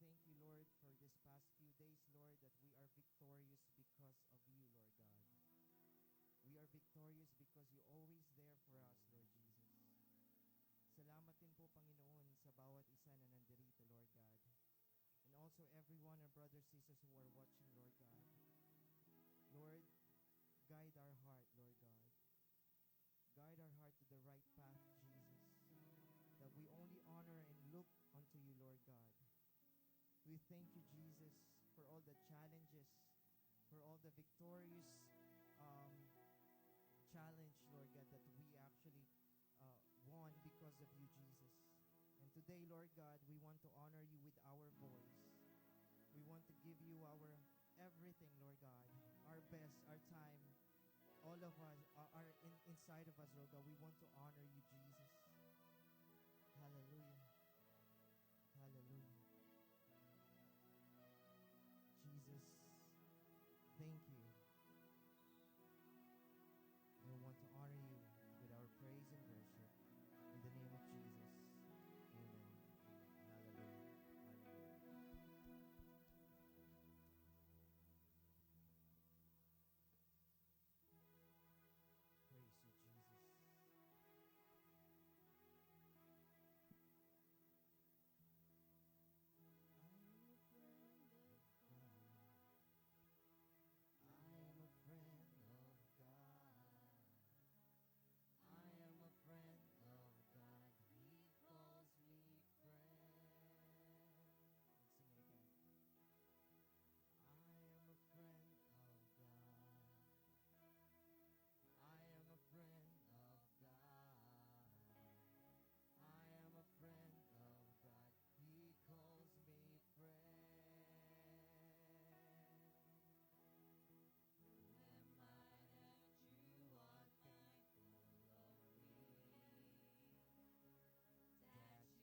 thank you, Lord, for this past few days, Lord, that we are victorious because of you, Lord God. We are victorious because you're always there for us, Lord Jesus. Salamat din po, Panginoon, sa bawat isa na nandirito, Lord God. And also everyone, our brothers, sisters who are watching, Lord God. Lord, guide our heart, Lord God. Guide our heart to the right path, Jesus. That we only honor and look unto you, Lord God. We thank you, Jesus, for all the challenges, for all the victorious challenge, Lord God, that we actually won because of you, Jesus. And today, Lord God, we want to honor you with our voice. We want to give you our everything, Lord God, our best, our time, all of us are inside of us, Lord God. We want to honor you, Jesus. Hallelujah. Hallelujah. Jesus, thank you. We want to honor you with our praise and worship. In the name of Jesus. Amen. Hallelujah. Hallelujah. Praise you, Jesus. I am a friend of God. I am a friend of God. He calls me friend. Let's sing it again. I am a friend of God. I am a friend of God. I am a friend of God. He calls me friend. Who am I that you are thankful of me? That you hear me when I call. Is it true that you are thinking of me?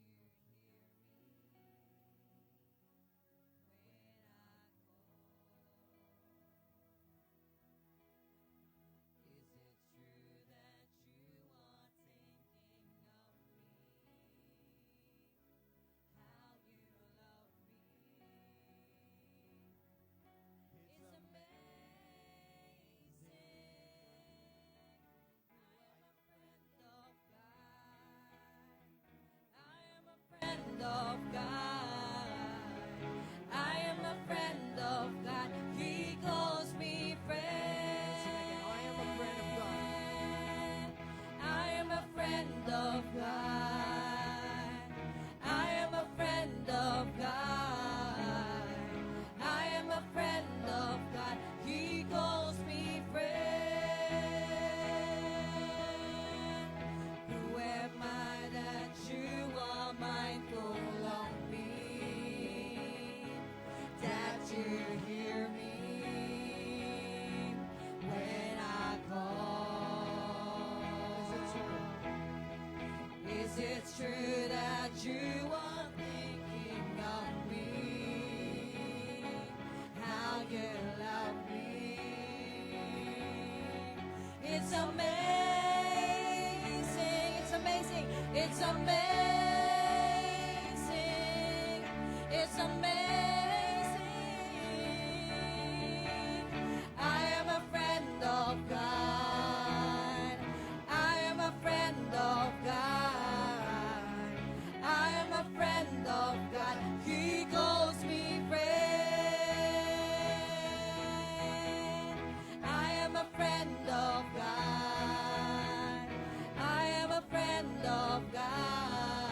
How you love me? It's amazing. I am a friend of God. I am a friend of God. I am a friend of God. He calls me friend. I am a friend of God. I am a friend of God. I am a friend of God. I am a friend of God. He calls me friend. Who am I that you are mindful of me? That you hear me when I call. Is it true that you are thinking of me? How you love me? It's amazing. It's amazing. It's amazing. It's amazing. I am a friend of God. I am a friend of God. I am a friend of God. He calls me friend. I am a friend of God. I am a friend of God.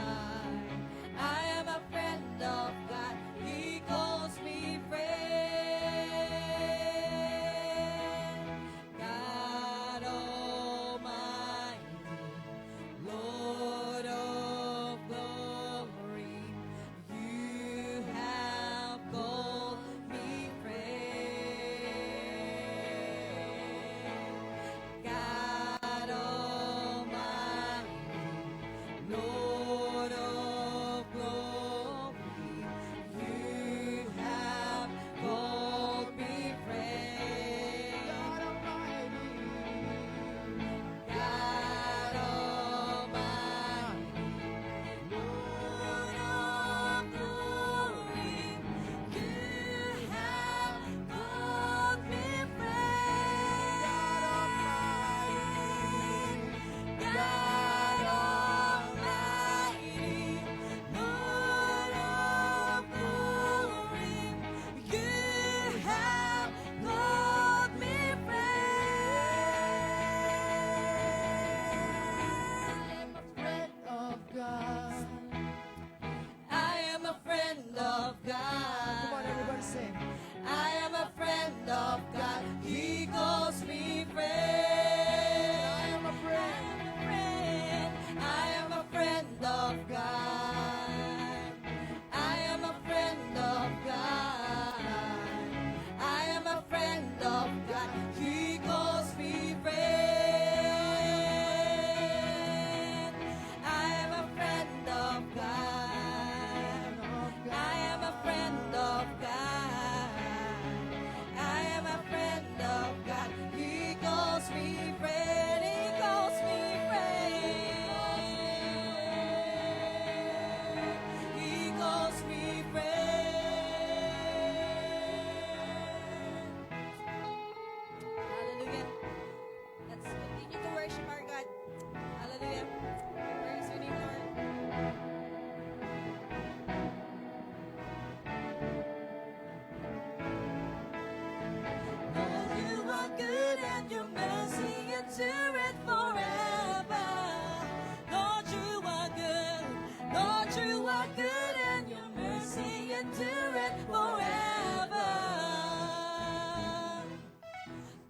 endureth forever.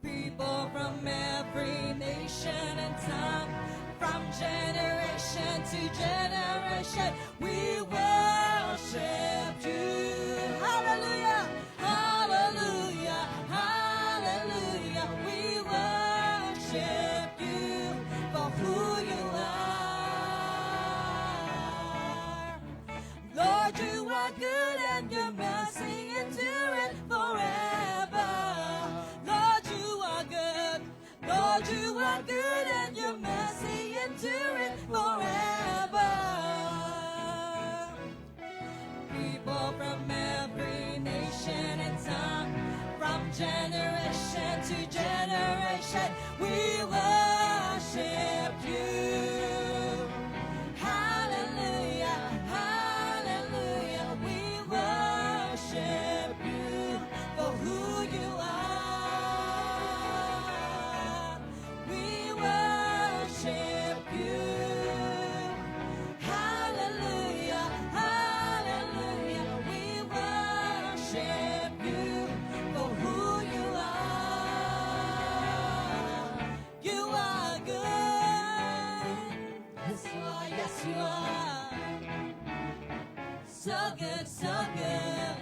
People from every nation and tongue, from generation to generation, we worship you. Hallelujah, hallelujah, hallelujah. We worship you for who you are. Lord, you are good and your mercy endureth forever. Lord, you are good. Lord, you are good and your mercy endureth forever. People from every nation and tongue, from generation to generation, we worship you. Hallelujah, hallelujah, we worship you for who you are. We worship you. Hallelujah, hallelujah, we worship you for who you are. You are good. Yes, you are, yes, you are. So good, so good.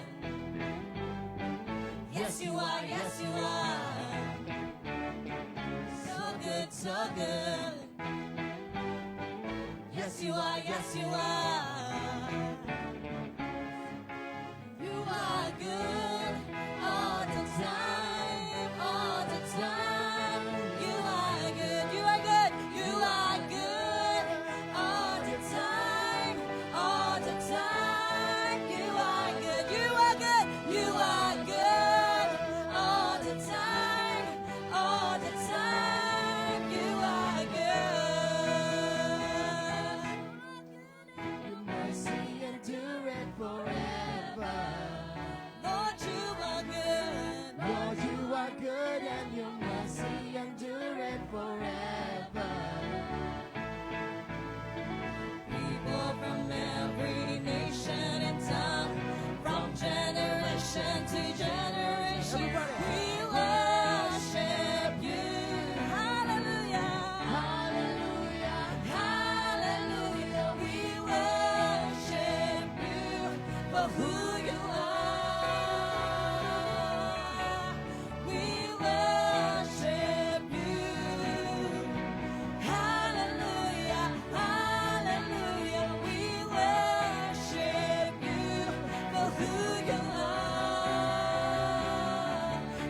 Yes, you are, yes, you are. So good, so good. Yes, you are, yes, you are. You are good all the time, all the time. You are good, you are good, you are good all the time, all the time. You are good, you are good, you are good all the time, all the time. You are good. Your mercy endureth forever. Lord, you are good. Lord, you are good and your mercy endureth forever. People from every nation and tongue, from generation to generation, we worship you. Hallelujah, Hallelujah. hallelujah, we worship you for who you are. We worship you. Hallelujah, hallelujah, we worship you for who you are,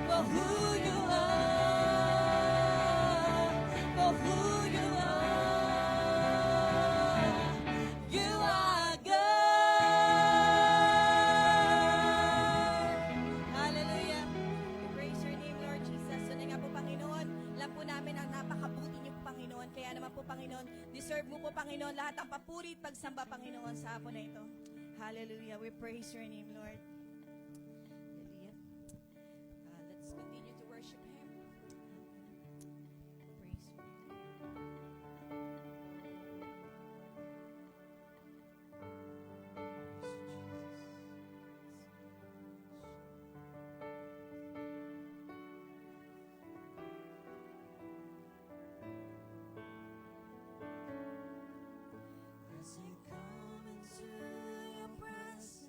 for who you are, for who you are. You are good. Hallelujah. We praise your name, Lord Jesus. So nga po, Panginoon, alam po namin ang napakabuti niyo po, Panginoon. Kaya naman po, Panginoon, deserve mo po, Panginoon, lahat ng papuri at pagsamba, Panginoon, sa hapon na ito. Hallelujah. We praise your name, Lord. Hallelujah. Let's continue to worship Him. Praise you. As I come into your presence,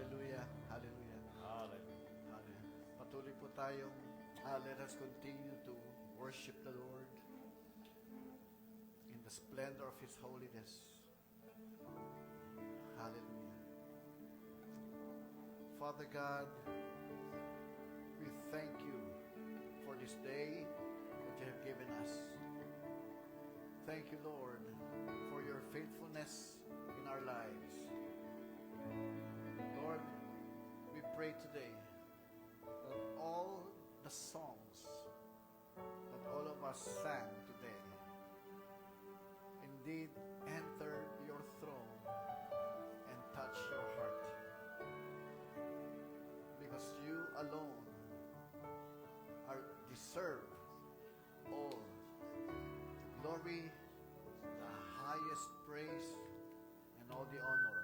Hallelujah. Hallelujah. Hallelujah. Hallelujah. Patuloy po tayong, let us continue to worship the Lord in the splendor of His holiness. Hallelujah. Father God, we thank you for this day that you have given us. Thank you, Lord, for your faithfulness in our lives. Lord, we pray today that all the songs that all of us sang today indeed enter your throne and touch your heart. Because you alone are deserve all glory, the highest praise, and all the honor.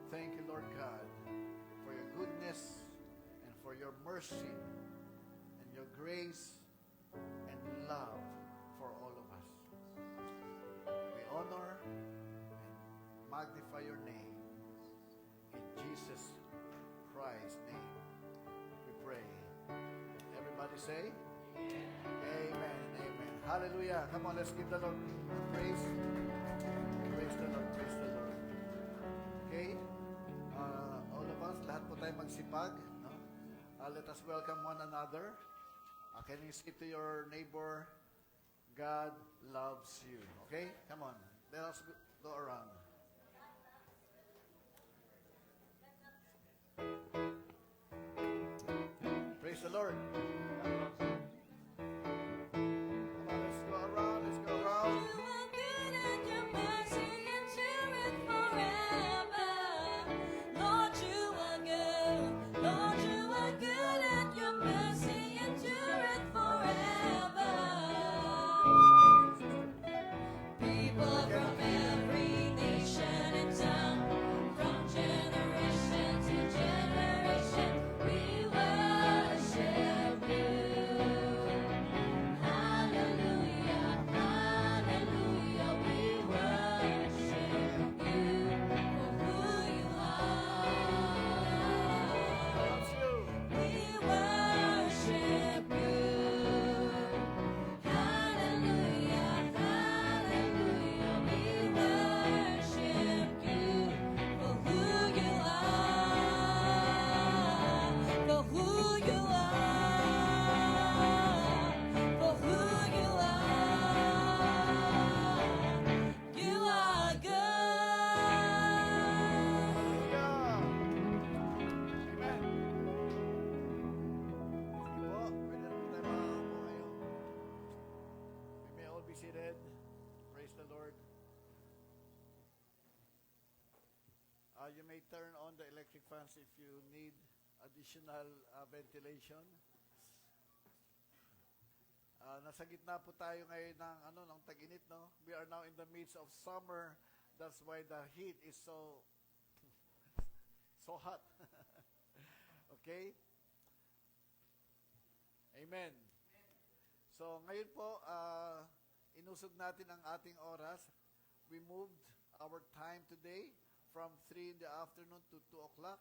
Thank you, Lord God, for your goodness and for your mercy and your grace and love for all of us. We honor and magnify your name. In Jesus Christ's name, we pray. Everybody say, Amen. Amen. Hallelujah. Come on, let's give the Lord praise. Praise the Lord. Praise the Lord. Okay? All of us, lahat po tayo magsipag. No? Let us welcome one another. Can you say to your neighbor, God loves you. Okay? Come on. Let us go around. Praise the Lord. You may turn on the electric fans if you need additional ventilation. Nasa gitna po tayo ngayon ng tag-init, no? We are now in the midst of summer. That's why the heat is so hot. Okay? Amen. So ngayon po, inusog natin ang ating oras. We moved our time today from 3 in the afternoon to 2 o'clock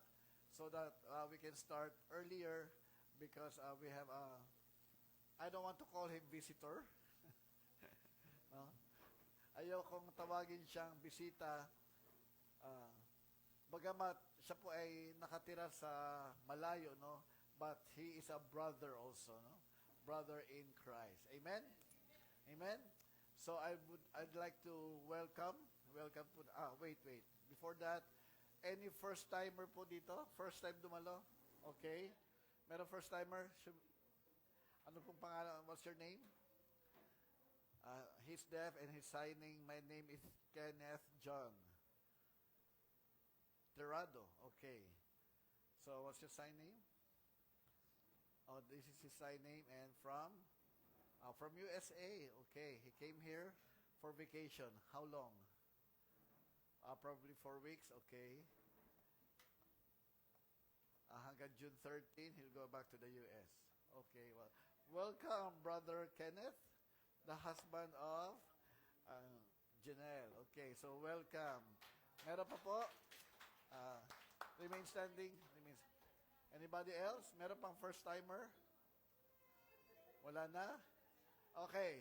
so that we can start earlier because we have I don't want to call him visitor. No? Ayokong tawagin siyang bisita. Bagamat siya po ay nakatira sa malayo, no? But he is a brother also, no? Brother in Christ. Amen? Amen? So I'd like to welcome po, wait. Before that, any first-timer po dito? First time dumalo? Okay. Meron first-timer? Ano pong pangalan? What's your name? He's deaf and he's signing, my name is Kenneth John Terrado. Okay. So, what's your sign name? Oh, this is his sign name. And from USA. Okay. He came here for vacation. How long? Probably 4 weeks. Okay. Hanggang June 13, he'll go back to the U.S. Okay. Well, welcome, Brother Kenneth, the husband of Janelle. Okay. So, welcome. Meron pa po. Remain standing. Anybody else? Meron pang first timer? Wala na? Okay.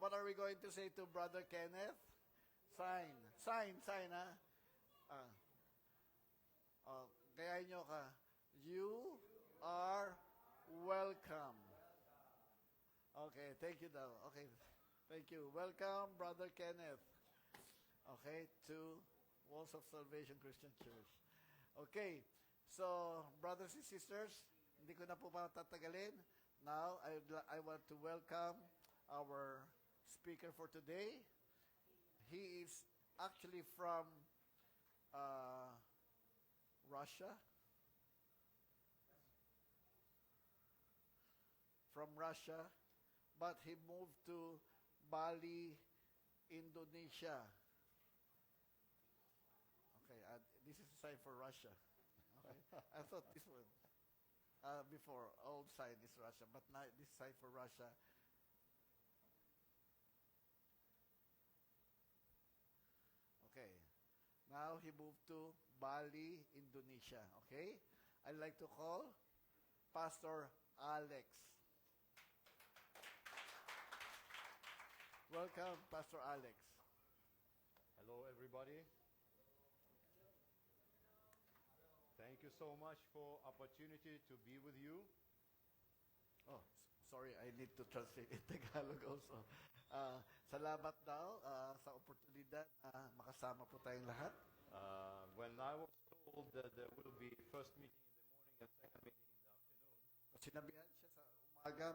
What are we going to say to Brother Kenneth? Sign, ha? Ah. Kaya nyo ka. You are welcome. Okay, thank you daw. Okay, thank you. Welcome, Brother Kenneth. Okay, to Walls of Salvation Christian Church. Okay, so, brothers and sisters, hindi ko na po patatagalin. Now, I want to welcome our speaker for today. He is actually from Russia. From Russia, but he moved to Bali, Indonesia. Okay, this is a sign for Russia. Okay, I thought this was before old sign is Russia, but now this sign for Russia. Okay, now he moved to Bali, Indonesia. Okay, I'd like to call Pastor Alex. Welcome, Pastor Alex. Hello, everybody. Thank you so much for opportunity to be with you. Oh, sorry, I need to translate in Tagalog also. Salamat daw sa oportunidad na makasama po tayong lahat. When I was told that there will be first meeting in the morning and second meeting in the afternoon, Sinabihan siya sa umaga,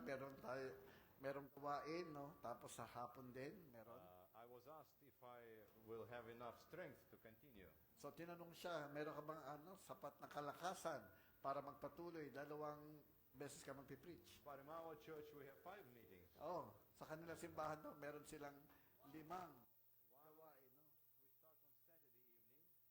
merong gawain, no? Tapos sa hapon din, meron. I was asked if I will have enough strength to continue. So tinanong siya, meron ka bang sapat na kalakasan para magpatuloy? 2 beses ka magpipreach. But in our church, we have 5 meetings. Oh, sa kanilang simbahan daw, meron silang 5 gawain, no? We start on Saturday evening,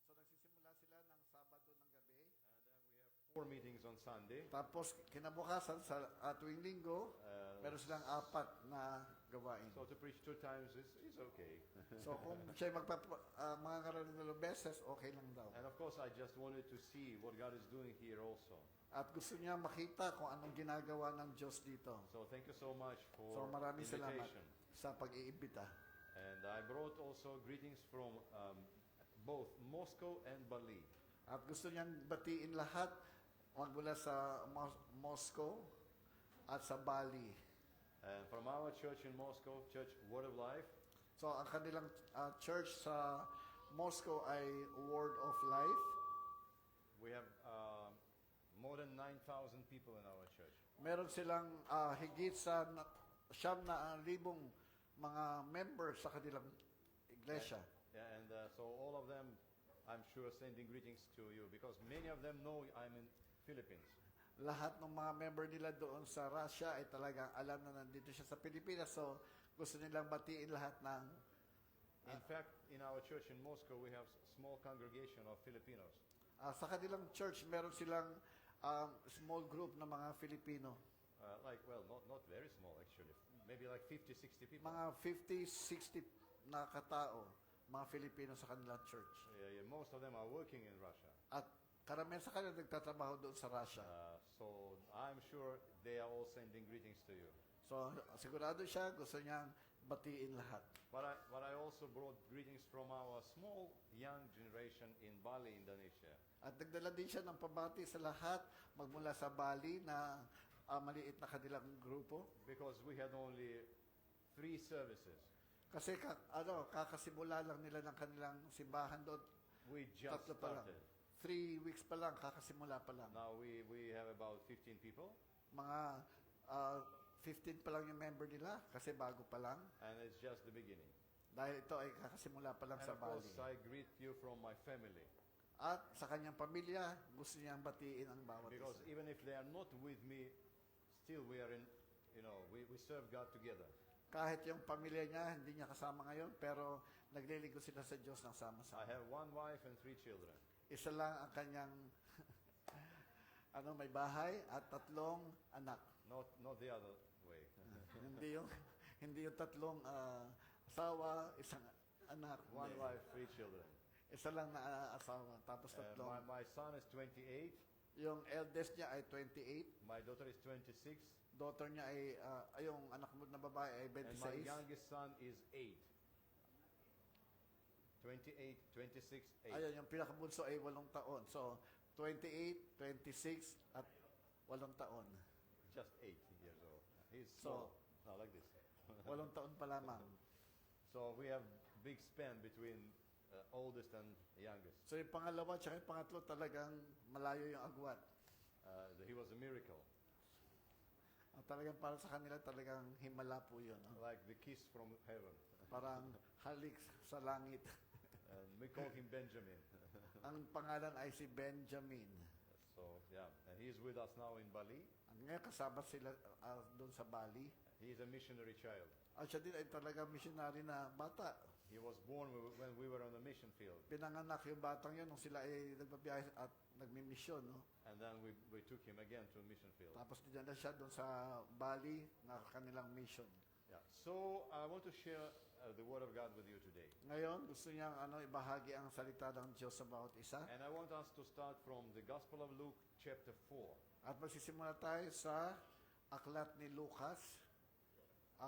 So nagsisimula sila ng Sabado ng gabi. and then we have 4 meetings on Sunday. Tapos kinabukasan sa tuwing linggo, meron silang 4 na gawain. So to preach 2 times is okay. So kung siya mga karalang 2 beses, okay lang daw. And of course, I just wanted to see what God is doing here also. At gusto niya makita kung anong ginagawa ng Diyos dito. So thank you so much for So maraming salamat invitation. sa pag-iimbita. And I brought also greetings from both Moscow and Bali. At gusto niyang batiin lahat magmula sa Moscow at sa Bali. And from our church in Moscow, Church Word of Life, So ang kanilang church sa Moscow ay Word of Life. we have more than 9,000 people in our church. Meron silang higit sa 9,000 mga members sa kanilang iglesia. Yeah, and so all of them, I'm sure, sending greetings to you because many of them know I'm in Philippines. Lahat ng mga member nila doon sa Russia ay talagang alam na nandito siya sa Pilipinas. So gusto nilang batiin lahat ng In fact, in our church in Moscow, we have small congregation of Filipinos. sa kanilang church, meron silang small group na mga Filipino. Not very small actually, maybe like 50, 60 people. Mga 50, 60 na katao, mga Filipino sa kanilang church. Yeah, most of them are working in Russia. At karamihan sa kanila nagtatrabaho doon sa Russia. So I'm sure they are all sending greetings to you. So sigurado siya, gusto niyang batiin lahat. But I also brought greetings from our small young generation in Bali, Indonesia. At nagdala din siya ng pabati sa lahat magmula sa Bali na maliit na kanilang grupo. Because we had only 3 services. Kasi kakasimula lang nila ng kanilang simbahan doon. We just 3 pa lang. started. 3 weeks pa lang, kakasimula pa lang. Now we have about 15 people. Mga 15 pa lang yung member nila kasi bago pa lang. And it's just the beginning. Dahil ito ay kakasimula pa lang And sa of course, Bali. I greet you from my family. At sa kanyang pamilya, gusto niyang batiin ang bawat Because isa. even if they are not with me, still we are in, we serve God together. Kahit yung pamilya niya, hindi niya kasama ngayon, pero naglilingkod sila sa Diyos ng I sama-sama. have 1 wife and 3 children. Isa lang ang kanyang may bahay at 3 anak. Not the other way. hindi yung 3 asawa, isang anak. 1 Hindi. wife, 3 children. Isa lang na asawa. Tapos tatlong. My son is 28. Yung eldest niya ay 28. My daughter is 26. Daughter niya ay yung anak mo na babae ay And my 26. youngest son is 8. 28, 26, 8. Ayun, yung pinakabunso ay 8 taon. So, 28, 26, at 8 taon. Just 8 years old. He's So- small. No, like this. 8 taon pa lamang. So we have big span between oldest and youngest. So, yung pangalawa at yung pangatlo talagang malayo yung agwat. He was a miracle, Talagang para sa kanila talagang himala po yun. No? like the kiss from heaven. Parang halik sa langit. And we call him Benjamin. Ang pangalan ay si Benjamin. So yeah, and he is with us now in Bali. Ngayon kasama sila doon sa Bali. He is a missionary child. At siya din ay talagang missionary na bata. He was born when we were on the mission field, Pinanganak yung batang yun nung sila ay nagbabiyahe at nagmimisyon. No? and then we took him again to a mission field. Tapos dinala siya doon sa Bali na kanilang mission. Yeah. So I want to share the word of God with you today, Ngayon, gusto niyang ibahagi ang salita ng Diyos sa bawat isa. and I want us to start from the Gospel of Luke, chapter 4. At magsisimula tayo sa aklat ni Lucas,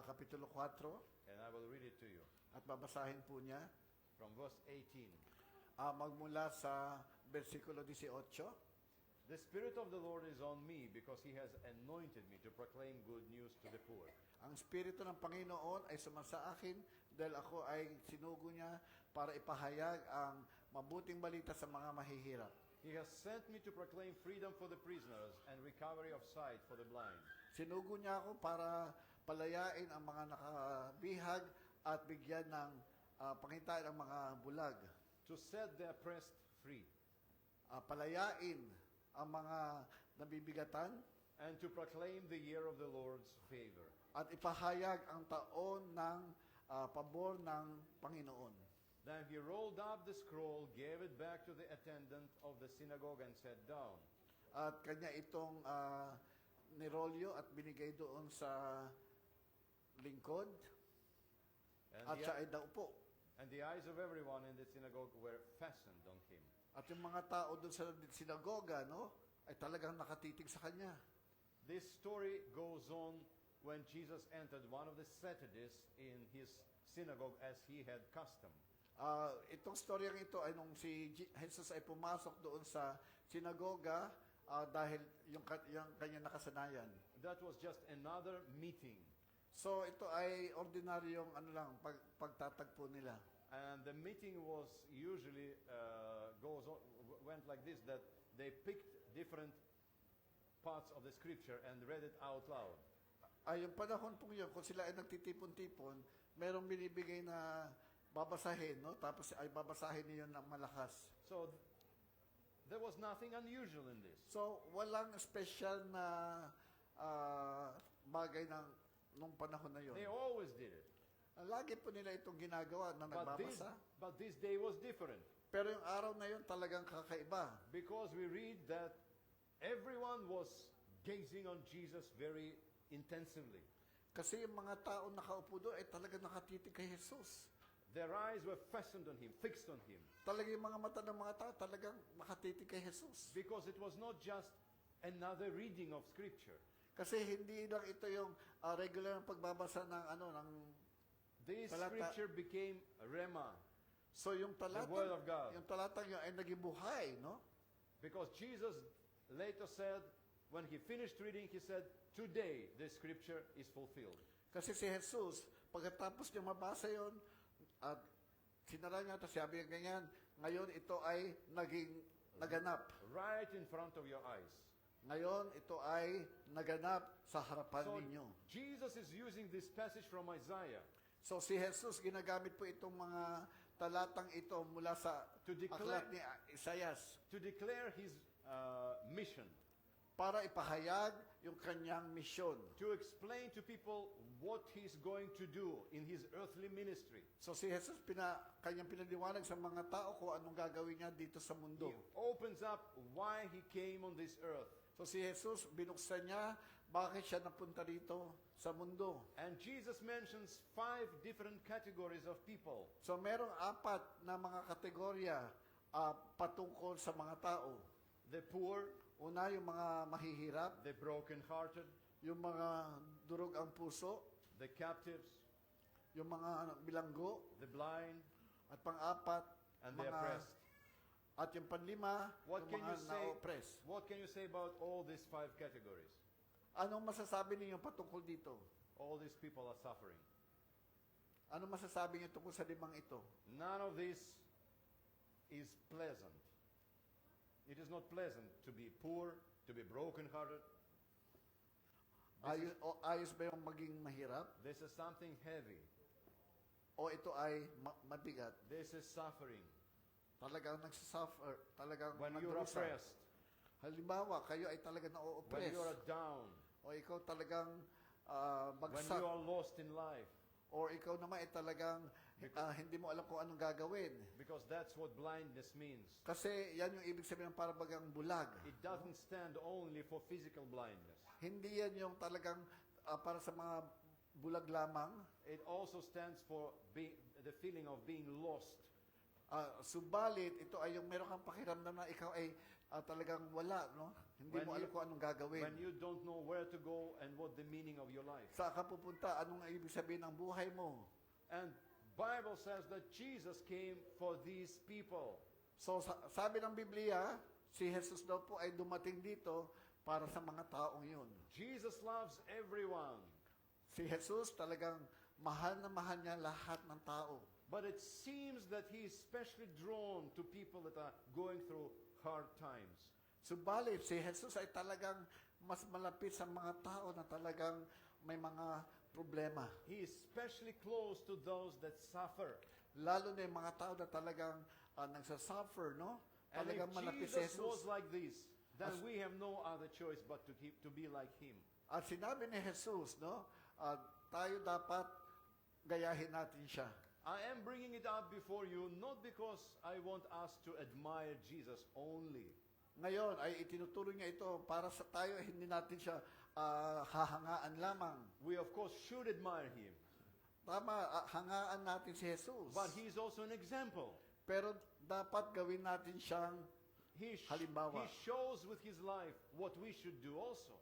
Kapitulo 4, And I will read it to you at babasahin po niya from verse 18. magmula sa versikulo 18. The Spirit of the Lord is on me because He has anointed me to proclaim good news to the poor. Ang Espiritu ng Panginoon ay sumasa akin dahil ako ay sinugo niya para ipahayag ang mabuting balita sa mga mahihirap. He has sent me to proclaim freedom for the prisoners and recovery of sight for the blind, Sinugo niya ako para palayain ang mga nakabihag at bigyan ng pangitain ang mga bulag. to set the oppressed free, Palayain ang mga nabibigatan and to proclaim the year of the Lord's favor. at ipahayag ang taon ng pabor ng Panginoon. Then he rolled up the scroll, gave it back to the attendant of the synagogue, and sat down. At kanya itong nirolyo at binigay doon sa lingkod And at the, siya ay daupo. and the eyes of everyone in the synagogue were fastened on him. At yung mga tao doon sa sinagoga, no, ay talagang nakatitig sa kanya. This story goes on when Jesus entered one of the Saturdays in his synagogue as he had custom. Itong storyang ito ay nung si Jesus ay pumasok doon sa sinagoga dahil yung kanyang nakasanayan. That was just another meeting. So ito ay ordinaryong pagtatagpo nila. And the meeting was usually went like this, that they picked different parts of the scripture and read it out loud. Yung panahon pong yun, kung sila ay nagtitipon-tipon, merong binibigay na babasahin, no? Tapos ay babasahin niyo ng malakas. So there was nothing unusual in this. So walang special na bagay nung panahon na yun. They always did it. Lagi po nila itong ginagawa na nagbabasa. But this day was different, Pero yung araw na yun talagang kakaiba. because we read that everyone was gazing on Jesus very intensively. Kasi yung mga tao nakaupo doon ay talagang nakatitig kay Jesus. Their eyes were fastened on him, fixed on him, Talaga yung mga mata ng mga tao talagang nakatitig kay Jesus. because it was not just another reading of scripture. Kasi hindi lang ito yung regular na pagbabasa ng This Talata. scripture became rema, so yung the word of God. yung talatang yun ay naging buhay, no? Because Jesus later said, when he finished reading, he said, today the scripture is fulfilled. Kasi si Jesus, pagkatapos niya mabasa yon at sinara niya, tapos sabi niya ganyan, ngayon ito ay naging naganap. Right in front of your eyes. Ngayon ito ay naganap sa harapan So ninyo. Jesus is using this passage from Isaiah So si Jesus, ginagamit po itong mga talatang ito mula sa to aklat declare, ni Isaias to declare his mission, para ipahayag yung kanyang misyon. to explain to people what he's going to do in his earthly ministry. So si Jesus, kanyang pinaliwanag sa mga tao kung anong gagawin niya dito sa He mundo. opens up why he came on this earth. So si Jesus, binuksan niya Bakit siya napunta dito sa mundo? And Jesus mentions 5 different categories of people. So merong 4 na mga kategorya patungkol sa mga tao. The poor, Una, yung mga mahihirap, the brokenhearted, yung mga durog ang puso, the captives, yung mga bilanggo, the blind, at pang-4, and the oppressed. at yung panlima, What yung can you mga say? na-oppress. What can you say about all these 5 categories? Anong masasabi ninyo patungkol dito? All these people are suffering. Anong masasabi niyo tungkol sa 5 ito? None of this is pleasant. It is not pleasant to be poor, to be brokenhearted. Ayos ba yung maging mahirap? This is something heavy. O ito ay mabigat? This is suffering. Talagang nagsasuffer, talagang When you are nagdurusa. oppressed, Halimbawa, kayo ay talagang when na-oppress. you are down, O ikaw talagang when bagsak. you are lost in life, O ikaw naman ay talagang hindi mo alam kung anong gagawin. because that's what blindness means. Kasi yan yung ibig sabihin ng parabagang bulag. It doesn't stand only for physical blindness. Hindi yan yung talagang para sa mga bulag lamang. It also stands for the feeling of being lost. Subalit, ito ay yung meron kang pakiramdam na ikaw ay talagang wala, no? Hindi When mo alam you- kung anong gagawin. When you don't know where to go and what the meaning of your life. Saan ka pupunta? Anong ibig sabihin ng buhay mo? And Bible says that Jesus came for these people. So, sabi ng Biblia, si Jesus daw po ay dumating dito para sa mga taong yun. Jesus loves everyone. Si Jesus talagang mahal na mahal niya lahat ng tao. But it seems that he is especially drawn to people that are going through hard times. Subalit, si Jesus ay talagang mas malapit sa mga tao na talagang may mga problema. He is especially close to those that suffer. Lalo na yung mga tao na talagang nagsasuffer, no? And if Talagang malapit si Jesus was Jesus. like this, then As- we have no other choice but to be like him. At sinabi ni Jesus, no? Tayo dapat gayahin natin siya. I am bringing it up before you not because I want us to admire Jesus only. Ngayon ay itinuturo niya ito para sa tayo ay hindi natin siya hahangaan lamang. We of course should admire him, Tama, hangaan natin si Jesus. but he is also an example. Pero dapat gawin natin siyang Halimbawa. He shows with his life what we should do also.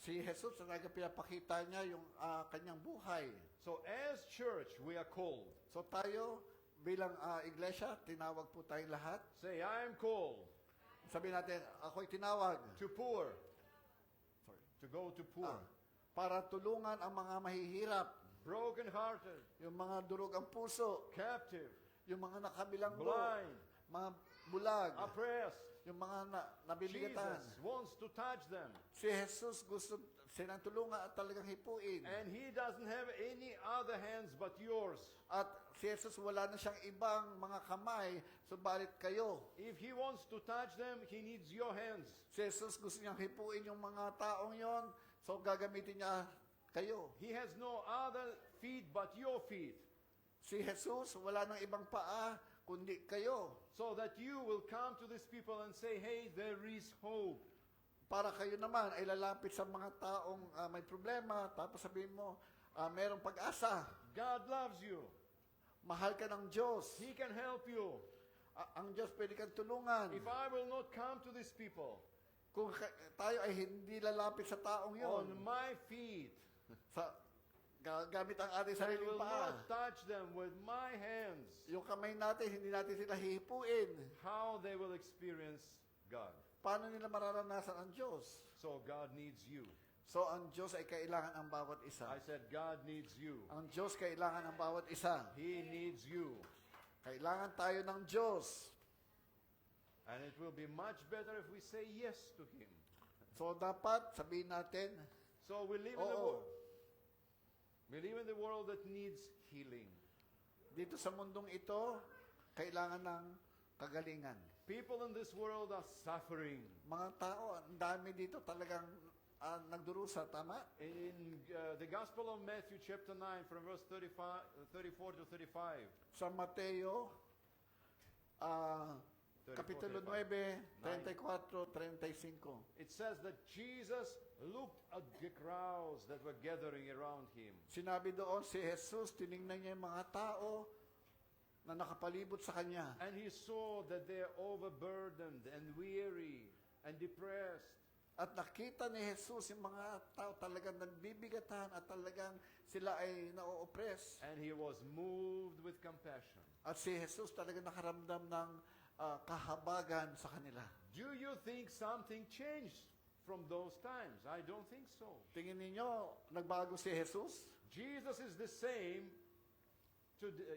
si Jesus talaga pinapakita niya yung kanyang buhay. So as church, we are called. So tayo bilang iglesia, tinawag po tayong lahat. Say, I am called Sabihin natin, ako'y tinawag to poor. To go to poor. para tulungan ang mga mahihirap, Broken-hearted. yung mga durog ang puso, Captive. yung mga nakabilanggo, Blind. mga bulag, Oppressed. yung mga nabibigatan. Jesus wants to touch them. Si Jesus gusto silang tulungan at talagang hipuin. And he doesn't have any other hands but yours. At si Jesus wala na siyang ibang mga kamay, subalit kayo. If he wants to touch them, he needs your hands. Si Jesus gusto niyang hipuin yung mga taong yon, so gagamitin niya kayo. He has no other feet but your feet. Si Jesus wala nang ibang paa, kundi kayo. So that you will come to these people and say, hey, there is hope. Para kayo naman ay lalapit sa mga taong may problema, tapos sabihin mo, merong pag-asa. God loves you. Mahal ka ng Diyos. He can help you. Ang Diyos pwede kang tulungan. If I will not come to these people Kung tayo ay hindi lalapit sa taong on yon, my feet, gamit ang ating I sariling will paa. not touch them with my hands, Yung kamay natin, hindi natin sila hihipuin. how they will experience God. Paano nila mararanasan ang Diyos? So God needs you. So, ang Diyos ay kailangan ang bawat isa. I said, God needs you. Ang Diyos kailangan ang bawat isa. He needs you. Kailangan tayo ng Diyos. And it will be much better if we say yes to Him. So, dapat sabihin natin, So we live in the oo, world. We live in the world that needs healing. dito sa mundong ito, kailangan ng kagalingan. People in this world are suffering. Mga tao, ang dami dito talagang nagdurusa, tama? In the Gospel of Matthew chapter 9 from verse 34 to 35, Sa Mateo Kapitulo 9, 34, 35. It says that Jesus looked at the crowds that were gathering around him. Sinabi doon si Jesus, tiningnan niya yung mga tao na nakapalibot sa kanya. And he saw that they are overburdened and weary and depressed. At nakita ni Jesus yung mga tao talagang nagbibigatan at talagang sila ay na-oppress. And he was moved with compassion. At si Jesus talagang nakaramdam ng kahabagan sa kanila. Do you think something changed from those times? I don't think so. Tingin ninyo, nagbago si Jesus? Jesus is the same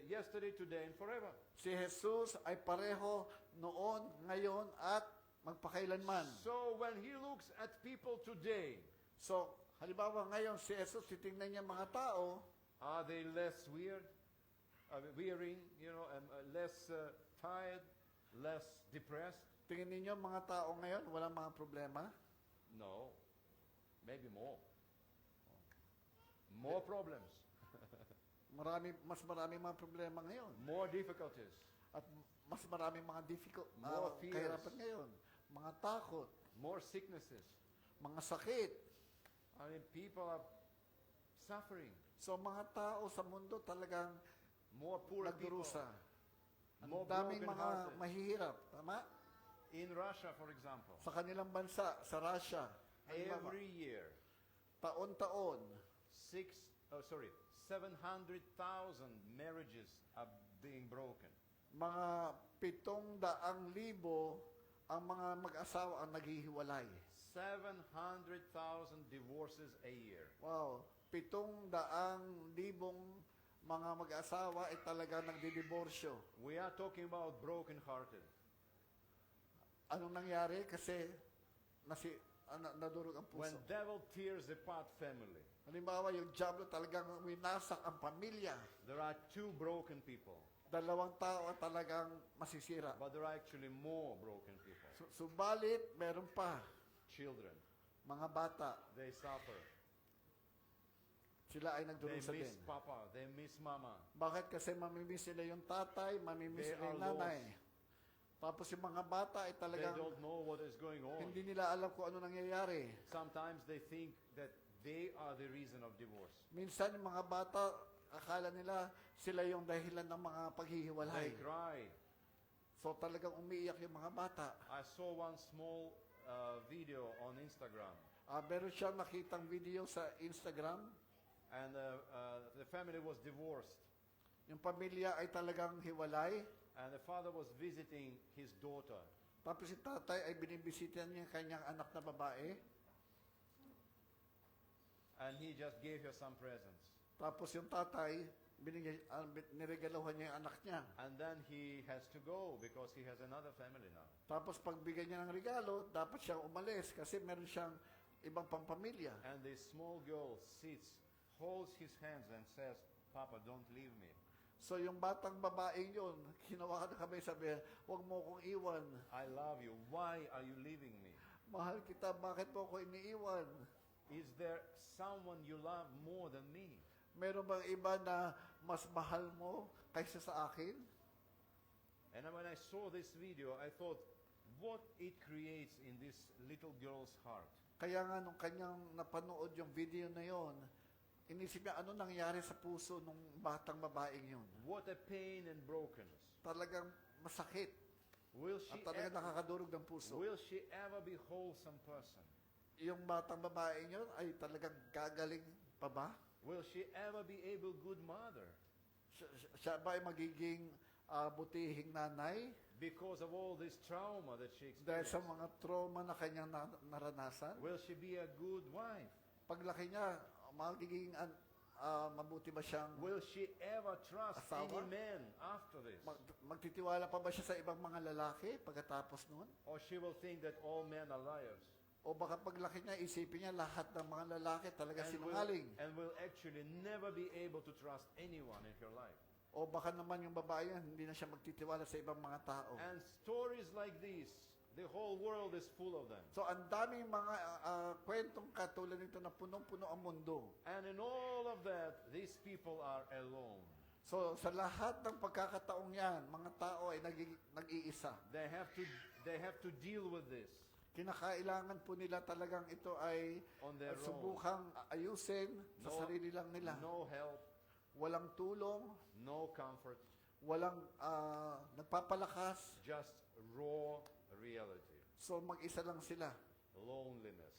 yesterday, today, and forever. Si Jesus ay pareho noon, ngayon, at magpakailanman. So when he looks at people today, So, halimbawa ngayon, si Jesus, titingnan niya mga tao, are they less weary, less tired, less depressed? tingin ninyo mga tao ngayon, walang mga problema? No. Maybe more. More problems. Mas marami mga problema ngayon. More difficulties. At mas marami mga More fears. kahirapan ngayon. Mga takot, More sicknesses. mga sakit. I mean, people are suffering. So, mga tao sa mundo talagang More poor people. nagdurusa. Ang More daming mga broken-hearted. mahihirap. Tama? In Russia, for example, Sa kanilang bansa, sa Russia, halimbawa, every year, taon-taon, 700,000 marriages are being broken. mga 700,000 ang mga mag-asawa ang naghihiwalay. 700,000 divorces a year. Wow, 700,000 mga mag-asawa ay talaga nagdidiborsyo. We are talking about broken-hearted. Anong nangyari? Kasi nadurog ang When puso. devil tears apart family, Halimbawa, yung diablo talagang winasak ang pamilya. there are two broken people, 2 tao ang talagang masisira. but there are actually more broken people. Subalit, meron pa. Children, Mga bata, they suffer. sila ay They nagdurusa miss din. Papa, they miss Mama. Bakit? Kasi mamimiss nila yung tatay, mamimiss They nila yung are nanay. Tapos yung mga bata ay They talagang don't know what is going on. hindi nila alam kung ano nangyayari. Sometimes they think that they are the reason of divorce. Minsan yung mga bata, akala nila sila yung dahilan ng mga They paghihiwalay. cry. So talagang umiiyak yung mga bata. I saw one small video on Instagram, Meron siyang nakitang video sa Instagram. and the family was divorced, Yung pamilya ay talagang hiwalay. and the father was visiting his daughter, Tapos si tatay ay binibisita niya yung kanyang anak na babae. and he just gave her some presents. Tapos yung tatay, niregaluhan niya yung anak niya. And then he has to go because he has another family now. Tapos pagbigay niya ng regalo, dapat siyang umalis kasi meron siyang ibang pampamilya. And this small girl sits, holds his hands and says, Papa, don't leave me. So yung batang babaeng yun, hinawakan na kamay, sabi, huwag mo akong iwan. I love you. Why are you leaving me? Mahal kita, bakit mo ako iniiwan? Is there someone you love more than me? Meron bang iba na mas mahal mo kaysa sa akin? And when I saw this video, I thought, what it creates in this little girl's heart. Kaya nga nung kanyang napanood yung video na yon, inisip niya ano nangyari sa puso nung batang babaeng yun. What a pain and brokenness. Talagang masakit Will at she, talagang nakakadurog ng puso. will she ever be wholesome person? Yung batang babaeng yun ay talagang gagaling pa ba? Will she ever be able good mother? Siya ba ay magiging butihing nanay? Because of all this trauma that she Dahil sa experienced. mga trauma na kanyang naranasan? Will she be a good wife? Paglaki niya, magiging mabuti ba siyang Will she ever trust Asawa? any man after this? magtitiwala pa ba siya sa ibang mga lalaki pagkatapos noon? Or she will think that all men are liars? O baka paglaki niya, isipin niya lahat ng mga lalaki talaga And sinungaling. will actually never be able to trust anyone in her life. O baka naman yung babae yan, hindi na siya magtitiwala sa ibang mga tao. And stories like this, the whole world is full of them. So ang daming mga kwentong katulad nito na punong-puno ang mundo. And in all of that, these people are alone. So, sa lahat ng pagkakataong yan, mga tao ay nag-iisa. They have to deal with this Kinakailangan po nila talagang ito ay on their own. subukang ayusin sa No- sarili lang nila. No help, Walang tulong, no comfort, walang nagpapalakas. just raw reality. So, mag-isa lang sila. Loneliness.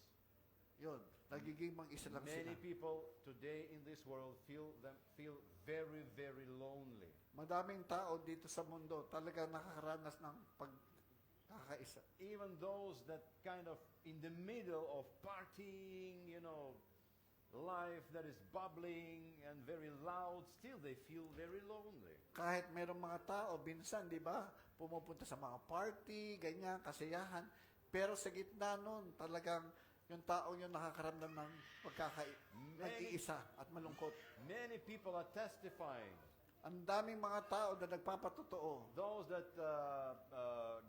Yun, nagiging mag-isa lang sila. Many people today in this world feel very, very lonely. Madaming tao dito sa mundo talagang nakakaranas ng pagkakaisa. Even those that kind of in the middle of partying, life that is bubbling and very loud, still they feel very lonely. Kahit merong mga tao, minsan, di ba, pumupunta sa mga party, ganyan, kasiyahan. Pero sa gitna nun, talagang yung taong yun nakakaramdam ng nag-iisa at malungkot. Many people are testifying. Ang daming mga tao na nagpapatotoo. Those that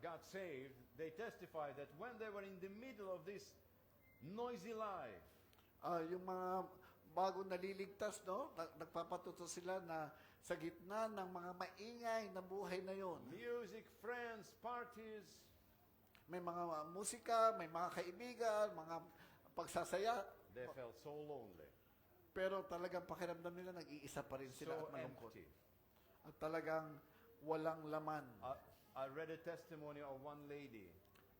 got saved, they testify that when they were in the middle of this noisy life, Yung mga bagong naliligtas, no? Nagpapatotoo sila na sa gitna ng mga maingay na buhay na yon. music, friends, parties, May mga musika, may mga kaibigan, mga pagsasaya. they felt so lonely, Pero talagang pakiramdam nila, nag-iisa pa rin sila so at malungkot. empty. At talagang walang laman. I read a testimony of one lady.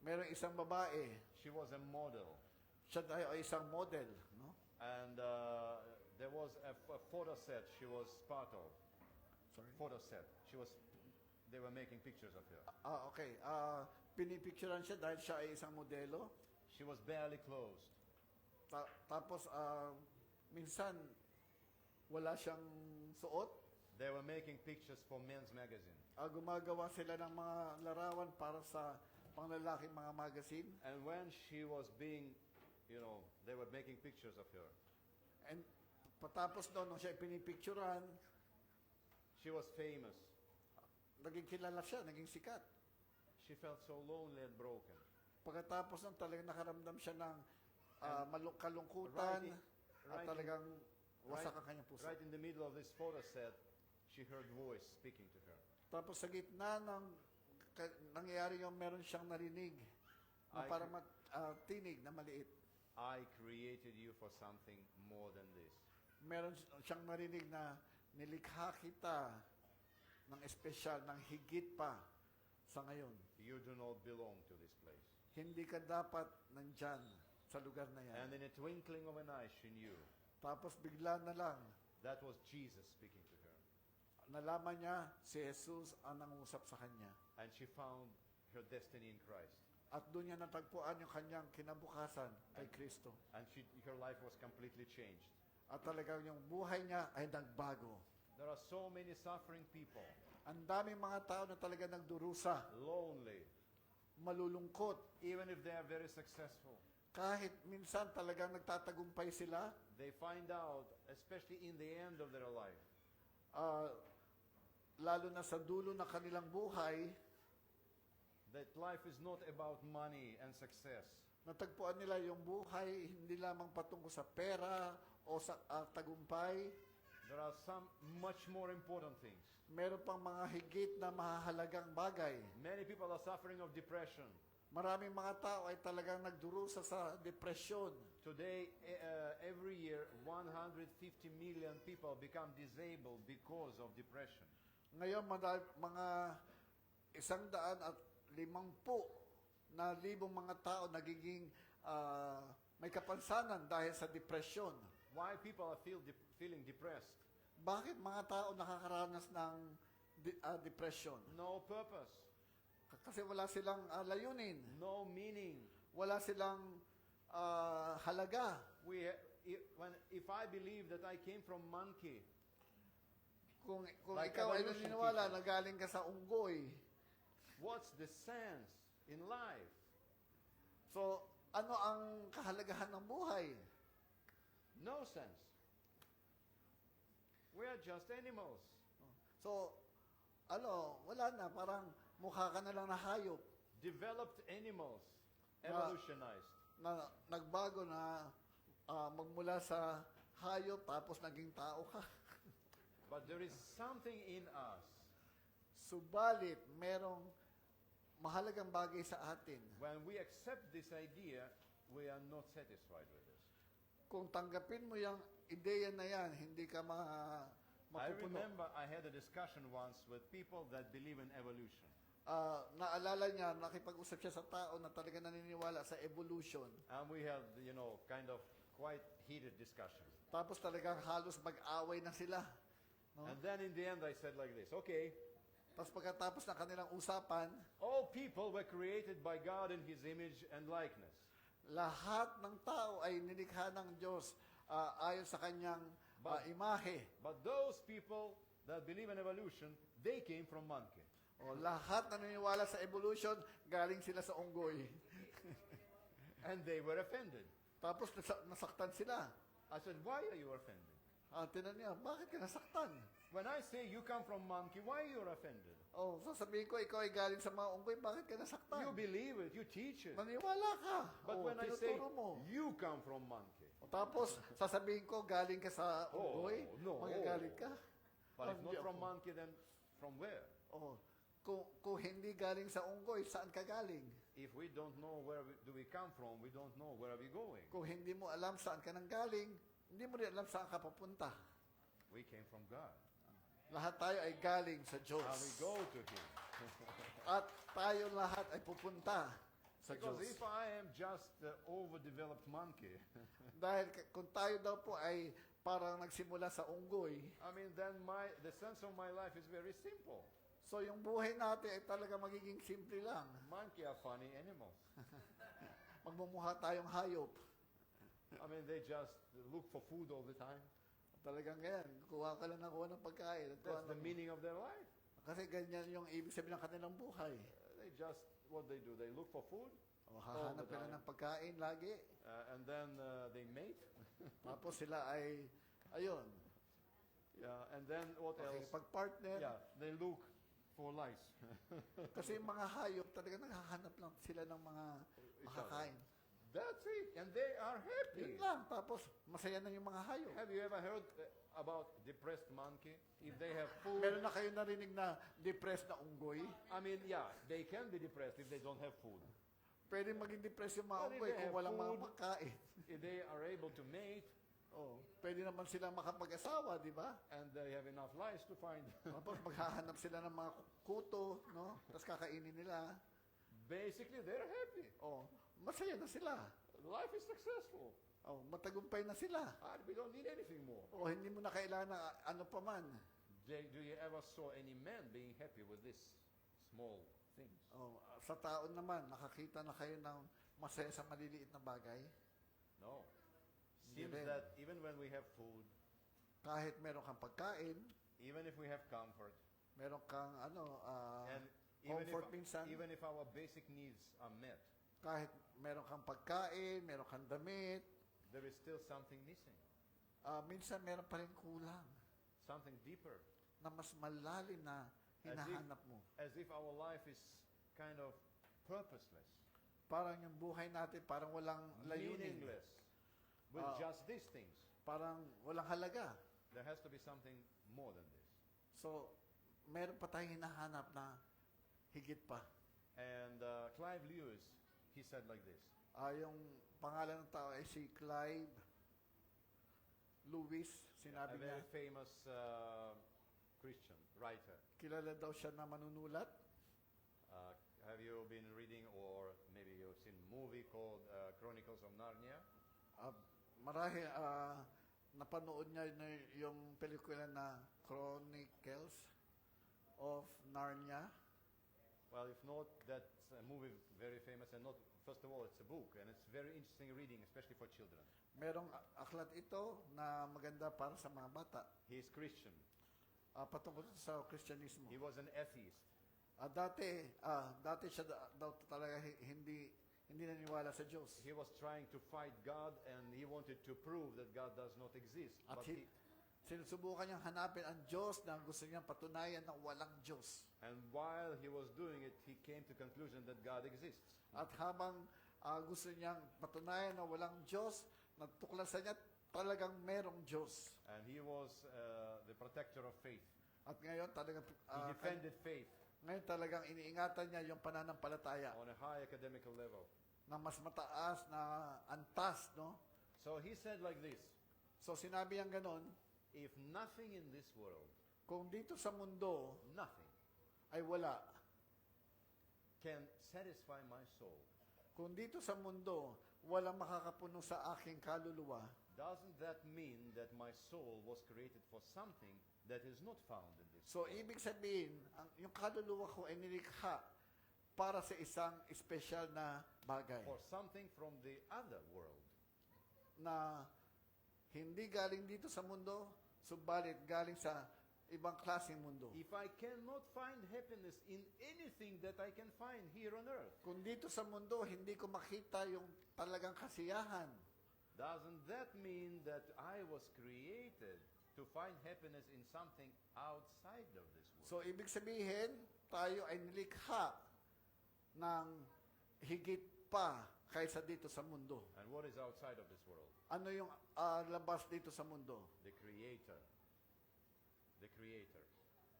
Merong isang babae, She was a model. siya ay isang model, no? And there was a photo set she was part of. Sorry. Photo set. They were making pictures of her. Okay. Pinipicturean siya dahil siya ay isang modelo. She was barely clothed. Tapos, minsan, wala siyang suot. They were making pictures for men's magazine. Gumagawa sila ng mga larawan para sa panglalaking mga magazine. And when she was being, they were making pictures of her. And patapos doon, nung siya pinipicturean, She was famous. naging kilala siya, naging sikat. She felt so lonely and broken. Pagkatapos nun, talagang nakaramdam siya ng kalungkutan at Right talagang wasak right- ang kanyang puso. Right in the middle of this photo set, she heard voice speaking to her. Tapos sa gitna ng nangyayari yung meron siyang narinig na I- parang tinig na maliit. I created you for something more than this. Meron siyang narinig na nilikha kita ng espesyal, ng higit pa sa ngayon. You do not belong to this place. Hindi ka dapat nandyan sa lugar na yan. And in a twinkling of an eye, she knew Tapos bigla na lang, that was Jesus speaking to her. nalaman niya si Jesus ang nangusap sa kanya. And she found her destiny in Christ. At doon niya natagpuan yung kanyang kinabukasan kay Kristo. And her life was completely changed. At talagang yung buhay niya ay nagbago. There are so many suffering people, Ang daming mga tao na talaga nagdurusa, lonely, malulungkot, even if they are very successful. kahit minsan talagang nagtatagumpay sila, They find out, especially in the end of their life, lalo na sa dulo ng kanilang buhay, that life is not about money and success. natagpuan nila yung buhay hindi lamang patungkol sa pera o sa tagumpay. There are some much more important things. Meron pang mga higit na mahahalagang bagay. Many people are suffering of depression. Maraming mga tao ay talagang nagdurusa sa depresyon. Today, every year, 150 million people become disabled because of depression. Ngayon, mga 150,000 mga tao nagiging may kapansanan dahil sa depresyon. Why people are feeling depressed? Bakit mga tao nakakaranas ng depression? No purpose, Kasi wala silang layunin. no meaning. Wala silang halaga. If I believe that I came from monkey, Kung Like ikaw ay evolution naniniwala teacher. na galing ka sa unggoy, what's the sense in life? so ano ang kahalagahan ng buhay? No sense. We are just animals. So, wala na. Parang mukha ka na lang na hayop Developed animals, Wow. evolutionized. na nagbago na magmula sa hayop tapos naging tao ka. But there is something in us. Subalit, merong mahalagang bagay sa atin. When we accept this idea, we are not satisfied with this. Kung tanggapin mo yung ideya na yan, hindi ka I mapupuno. remember I had a discussion once with people that believe in evolution. Naalala niya, nakipag-usap siya sa tao na talaga naniniwala sa evolution. And we had, kind of quite heated discussions. Tapos talagang halos mag-away na sila. No? And then in the end, I said like this, okay, Tapos pagkatapos ng kanilang usapan, all people were created by God in His image and likeness. lahat ng tao ay nilikha ng Diyos ayon sa kanyang imahe. But those people that believe in evolution, they came from monkey. O, lahat na naniniwala sa evolution, galing sila sa unggoy. And they were offended. Tapos nasaktan sila. I said, why are you offended? Tinan niya, bakit ka nasaktan? When I say you come from monkey, why are you offended? Sasabihin ko, ikaw ay galing sa mga unggoy, bakit ka nasaktan? You believe it, you teach it. Maniwala ka. But when I say tinuturo mo. you come from monkey, Tapos, sasabihin ko, galing ka sa unggoy, no. magagalit ka. but if Hindi not from ako. monkey, then from where? Kung hindi galing sa unggoy, saan ka galing? If we don't know where do we come from, we don't know where are we going. Kung hindi mo alam saan ka nang galing, hindi mo rin alam saan ka papunta. We came from God. Lahat tayo ay galing sa Diyos. And we go to Him. At tayo lahat ay pupunta sa Because Diyos. if I am just an overdeveloped monkey, Dahil kung tayo daw po ay parang nagsimula sa unggoy, I mean, then the sense of my life is very simple. so yung buhay natin ay talaga magiging simple lang. Monkey are funny animals. Magmumukha tayong hayop. I mean, they just look for food all the time. Talagang ganyan. Kuha ka lang ng kuha ng pagkain. At kuha That's the ng- meaning of their life. Kasi ganyan yung ibig sabihin ng kanilang buhay. They just, what they do, they look for food, Hahanap ka lang ng pagkain lagi. and then they mate. Tapos sila ay, ayun, Yeah, and then what else? pag-partner. Yeah, they look for lice. Kasi yung mga hayop, talaga naghahanap lang sila ng mga makakain. That's it, and they are happy. Yun lang. Tapos, masaya na yung mga hayop. Have you ever heard about depressed monkey? If they have food, Meron na kayo narinig na depressed na unggoy? I mean, yeah, they can be depressed if they don't have food. Pwede maging depressed yung mga But if unggoy they kung have walang mga food, makain. If they are able to mate, Pwede naman sila makapag-asawa, di ba? and they have enough lice to find, Tapos maghahanap sila ng mga kuto, no? Tapos kakainin nila. basically they're happy. Masaya na sila. Life is successful. Matagumpay na sila. We don't need anything more. Hindi mo na kailangan ng ano pa man. Do you ever saw any man being happy with this small things? Sa taon naman, nakakita na kayo ng masaya sa maliliit na bagay. No. Hindi Seems rin. that even when we have food, Kahit meron kang pagkain, even if we have comfort, meron kang and even comfort minsan. even if our basic needs are met, Kahit meron kang pagkain, meron kang damit, there is still something missing, minsan meron pa rin kulang something deeper, na mas malalim na hinahanap mo. as if our life is kind of purposeless, Parang yung buhay natin, parang walang layunin. meaningless, with just these things. Parang walang halaga. There has to be something more than this. So, meron pa tayong hinahanap na higit pa. And Clive Lewis, he said like this. Yung pangalan ng tao ay si Clive Lewis. A Sinabi niya, very famous Christian writer. kilala daw siya na manunulat. Have you been reading, or maybe you've seen a movie called Chronicles of Narnia? Marahil napanood niya na yung pelikula na Chronicles of Narnia. Well, if not, that's a movie very famous, and not, first of all, it's a book, and it's very interesting reading, especially for children. Merong aklat ito na maganda para sa mga bata. He is Christian. Patungkol sa Kristyanismo. He was an atheist. Dati siya daw talaga hindi naniwala sa Diyos. He was trying to fight God, and he wanted to prove that God does not exist. At But sinusubukan niyang hanapin ang Diyos na gusto niyang patunayan na walang Diyos. and while he was doing it, he came to conclusion that God exists. At habang gusto niyang patunayan na walang Diyos, natuklasan niya talagang merong Diyos. And he was the protector of faith. At ngayon talagang He defended faith ngayon talagang iniingatan niya yung pananampalataya on a high academical level. na mas mataas na antas, no? So he said like this, So sinabi niyang ganon, if nothing in this world, kung dito sa mundo nothing, ay wala, can satisfy my soul, kung dito sa mundo walang makakapuno sa aking kaluluwa, doesn't that mean that my soul was created for something that is not found in this so world? ibig sabihin, yung kaluluwa ko ay nilikha para sa isang espesyal na bagay For something from the other world. na hindi galing dito sa mundo, subalit galing sa ibang klaseng mundo. If I cannot find happiness in anything that I can find here on earth, Kung dito sa mundo, hindi ko makita yung talagang kasiyahan, doesn't that mean that I was created to find happiness in something outside of this world? so ibig sabihin, tayo ay nilikha ng higit pa kaysa dito sa mundo. And what is outside of this world? Ano yung labas dito sa mundo? The Creator. The Creator,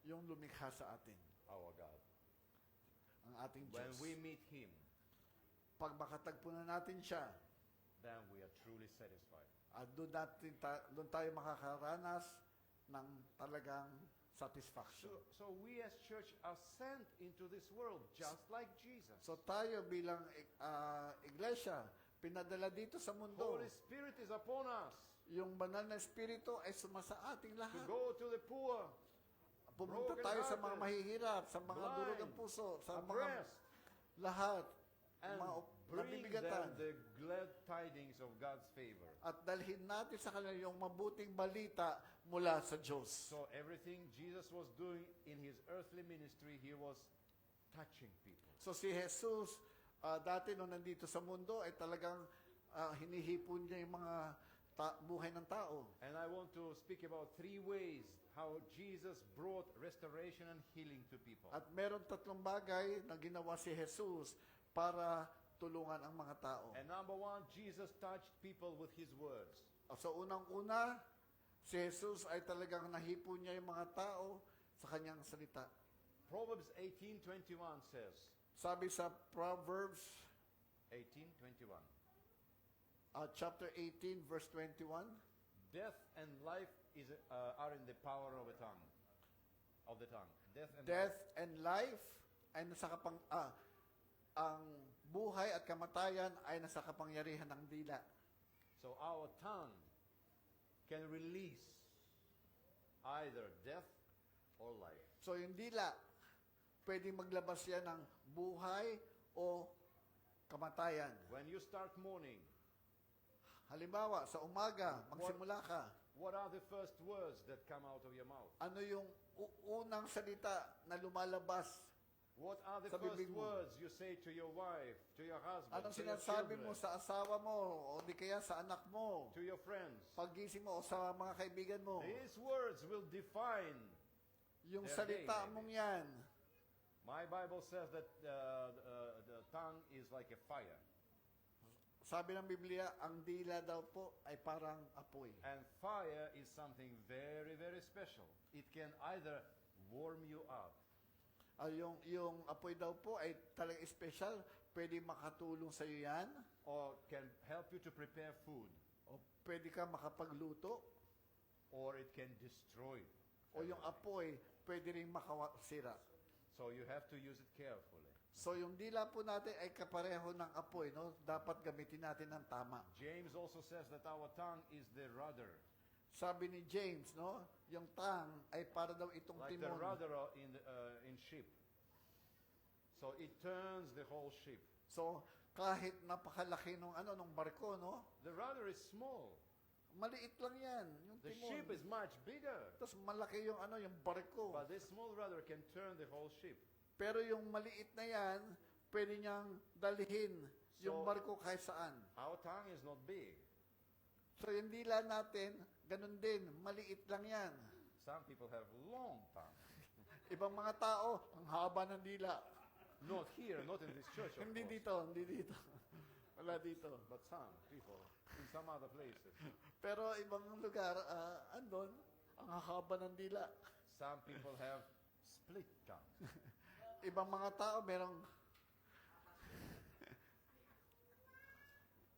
Yung lumikha sa atin, our God. ang ating When Diyos. we meet Him, Pag makatagpo na natin siya, then we are truly satisfied. doon tayo makakaranas ng talagang satisfaction. So we as church are sent into this world just like Jesus. So tayo bilang iglesia, pinadala dito sa mundo. Holy Spirit is upon us Yung banal na espiritu ay sumasa ating to lahat. go to the poor, Pumunta broken tayo sa hearted, mga mahihirap, sa mga blind, durog ng puso, sa mga oppressed, lahat, and mga bring nabibigatan. them the glad tidings of God's favor. At dalhin natin sa kanila yung mabuting balita mula sa Diyos. So everything Jesus was doing in His earthly ministry, He was touching people. So si Jesus, dati nung nandito sa mundo, ay talagang hinihipon niya yung mga buhay ng tao. And I want to speak about 3 ways how Jesus brought restoration and healing to people. At meron 3 bagay na ginawa si Jesus para tulungan ang mga tao. And number 1, Jesus touched people with His words. So unang-una, si Jesus ay talagang nahipon niya yung mga tao sa kanyang salita. Proverbs 18:21 says, Sabi sa Proverbs 18:21, chapter 18 verse 21, death and life are in the power of the tongue. Death and death life. and life ay nasa ang buhay at kamatayan ay nasa kapangyarihan ng dila. So our tongue can release either death or life. So yung dila, pwedeng maglabas yan ng buhay o kamatayan. When you start morning, Halimbawa, sa umaga, magsimula ka, what are the first words that come out of your mouth? ano yung unang salita na lumalabas? What are the Sa first bibig mo. words you say to your wife, to your husband, Anong to your sinasabi children, mo sa asawa mo o di kaya sa anak mo? to your friends? Paggising mo o sa mga kaibigan mo? These words will define. Yung Their salita day, mong yan, My Bible says that the tongue is like a fire. sabi ng Biblia, ang dila daw po ay parang apoy. And fire is something very, very special. It can either warm you up Yung apoy daw po ay talagang special, pwede makatulong sa iyo yan, or can help you to prepare food, o pwede ka makapagluto, or it can destroy. o yung apoy, pwede rin makasira. So you have to use it carefully. So yung dila po natin ay kapareho ng apoy, no? Dapat gamitin natin ng tama. James also says that our tongue is the rudder, Sabi ni James, no? Yung tang ay para daw itong like the timon. rudder in ship. So it turns the whole ship. So kahit napakalaki nung nung barko, no? The rudder is small. Maliit lang 'yan, yung The timon. ship is much bigger. Tapos malaki yung yung barko. But this small rudder can turn the whole ship. Pero yung maliit na 'yan, pwede niyang dalhin yung So- barko kahit saan. Our tongue is not big. So yung dila natin, ganun din, maliit lang 'yan. Some people have long tongue. Ibang mga tao, ang haba ng dila. Not here, not in this church, of Hindi course. dito, hindi dito. Wala dito. But some people. in some other places. Pero ibang lugar, andon, ang haba ng dila. Some people have split tongue. Ibang mga tao, merong,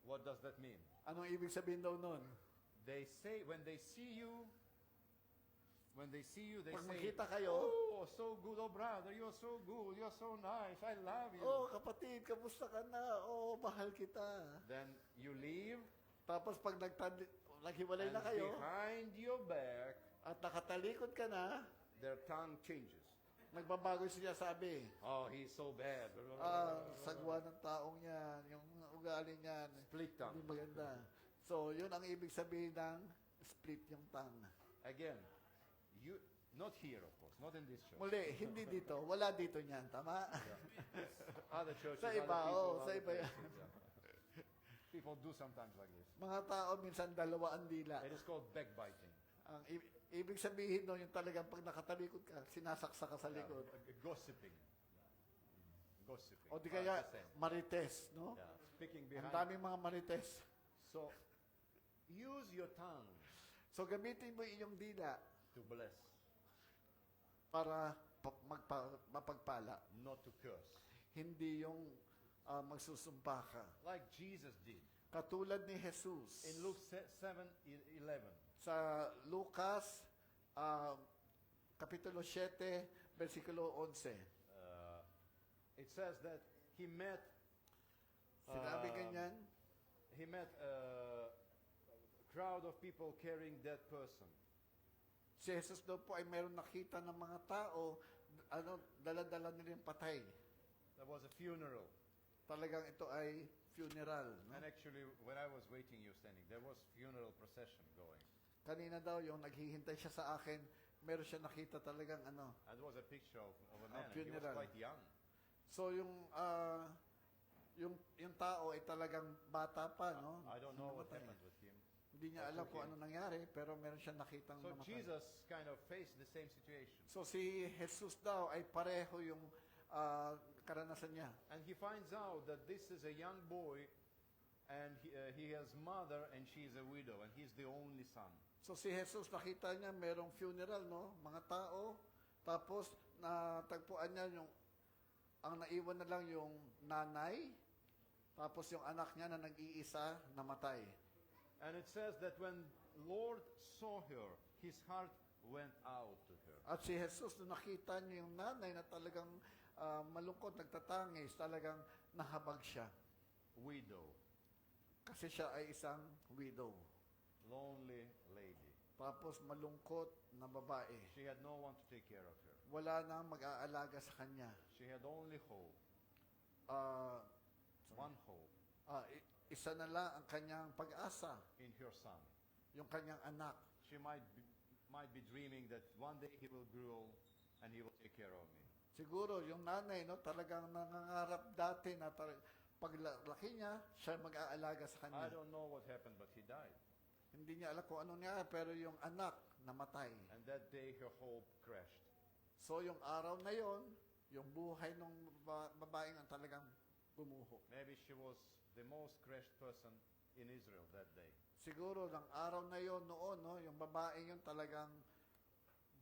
What does that mean? anong ibig sabihin daw nun? They say, when they see you, they Pag say, makita kayo, oh, so good, oh brother, you're so good, you're so nice, I love you. oh kapatid, kamusta ka na? Oh, mahal kita. Then you leave, Tapos pag naghiwalay and na kayo, behind your back, at nakatalikod ka na, their tongue changes. nagbabago siya sabi. Oh, he's so bad. Sagwa ng taong yan, yung ugali niyan, Split tongue. hindi maganda. So, yun ang ibig sabihin ng split yung tongue. Again, you not here, of course, not in this church. Muli, hindi dito. Wala dito niyan. Tama? Other churches, Sa iba, other people, sa other iba yan. places, yeah. People do sometimes like this. Mga tao, minsan dalawa ang dila. It is called backbiting. Ang ibig sabihin no, yung talagang pag nakatalikod ka, sinasaksa ka sa likod. Gossiping. Gossiping. O di kaya, The same. marites, no? Yeah. Speaking Ang behind. daming mga marites. So, use your tongue So, gamitin mo yung dila to bless, para mapagpala. not to curse. Hindi yung magsusumpa ka. Like Jesus did. Katulad ni Jesus. In Luke 7:11. Sa Lucas, Kapitulo 7, versikulo 11. It says that he met Sinabi ganyan, he met a crowd of people carrying dead person. si Jesus daw po ay meron nakita ng mga tao, dala-dala nila yung patay. There was a funeral. Talagang ito ay funeral. No? And actually, when I was waiting you standing, there was funeral procession going. Kanina daw, yung naghihintay siya sa akin, meron siya nakita talagang And there was a picture of a man. And he was funeral. quite young. So yung tao ay talagang bata pa, no? I don't know what Namatay. happened with him. Hindi niya alam kung ano nangyari, pero meron siya nakitang So namatay. Jesus kind of faced the same situation. So si Jesus daw ay pareho yung karanasan niya. And he finds out that this is a young boy and he has mother and she is a widow and he's the only son. So si Jesus nakita niya merong funeral, no? Mga tao. Tapos natagpuan niya yung ang naiwan na lang yung nanay. Tapos yung anak niya na nag-iisa namatay. And it says that when Lord saw her, his heart went out to her. At si Jesus nung nakita niya yung nanay na talagang malungkot, nagtatangis, talagang nahabag siya. Widow, Kasi siya ay isang widow. lonely lady. Tapos malungkot na babae. She had no one to take care of her. Wala na mag-aalaga sa kanya. She had only hope, Ah, one hope, isa na lang ang kanyang pag-asa, in her son. yung kanyang anak. She might be dreaming that one day he will grow and he will take care of me. Siguro yung nanay, no, talagang nangangarap dati na paglaki niya, siya mag-aalaga sa I kanya. don't know what happened, but he died. Hindi niya alam kung ano niya, pero yung anak namatay. And that day her hope crashed. So yung araw na yon, yung buhay ng babaeng ang talagang gumuho. Maybe she was the most crashed person in Israel that day. Siguro ng araw na yon noon, no, yung babaeng yon talagang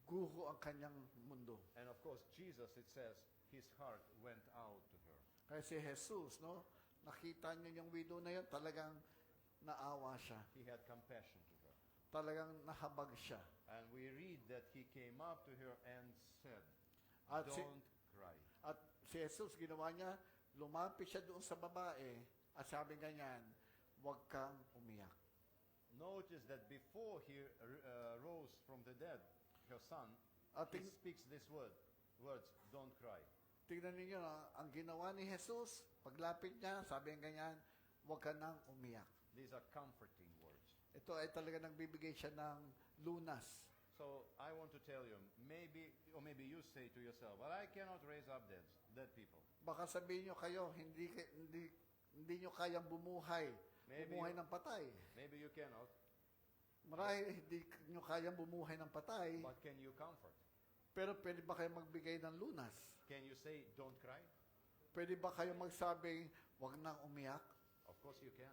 guho ang kanyang mundo. And of course, Jesus, it says, his heart went out to her. Kaya si Jesus, no, nakita niya yung widow na yon, talagang naawa siya. He had compassion to her. Talagang nahabag siya. And we read that he came up to her and said, At si, don't cry. at si Jesus, ginawa niya, lumapit siya doon sa babae at sabi ganyan, huwag kang umiyak. Notice that before he rose from the dead, her son, At he speaks this words, don't cry. tingnan ninyo, ang ginawa ni Jesus, paglapit niya, sabi ganyan, huwag ka nang umiyak. These are comforting words. Ito ay talaga nagbibigay siya ng lunas. So I want to tell you, maybe you say to yourself, well, I cannot raise up dead people. Baka sabihin nyo kayo, hindi nyo kayang bumuhay ng patay. Maybe you cannot, Marahil hindi nyo kayang bumuhay ng patay, but can you comfort? pero pwede ba kayo magbigay ng lunas? Can you say, don't cry? Pwede ba kayo magsabing, huwag nang umiyak? Of course you can.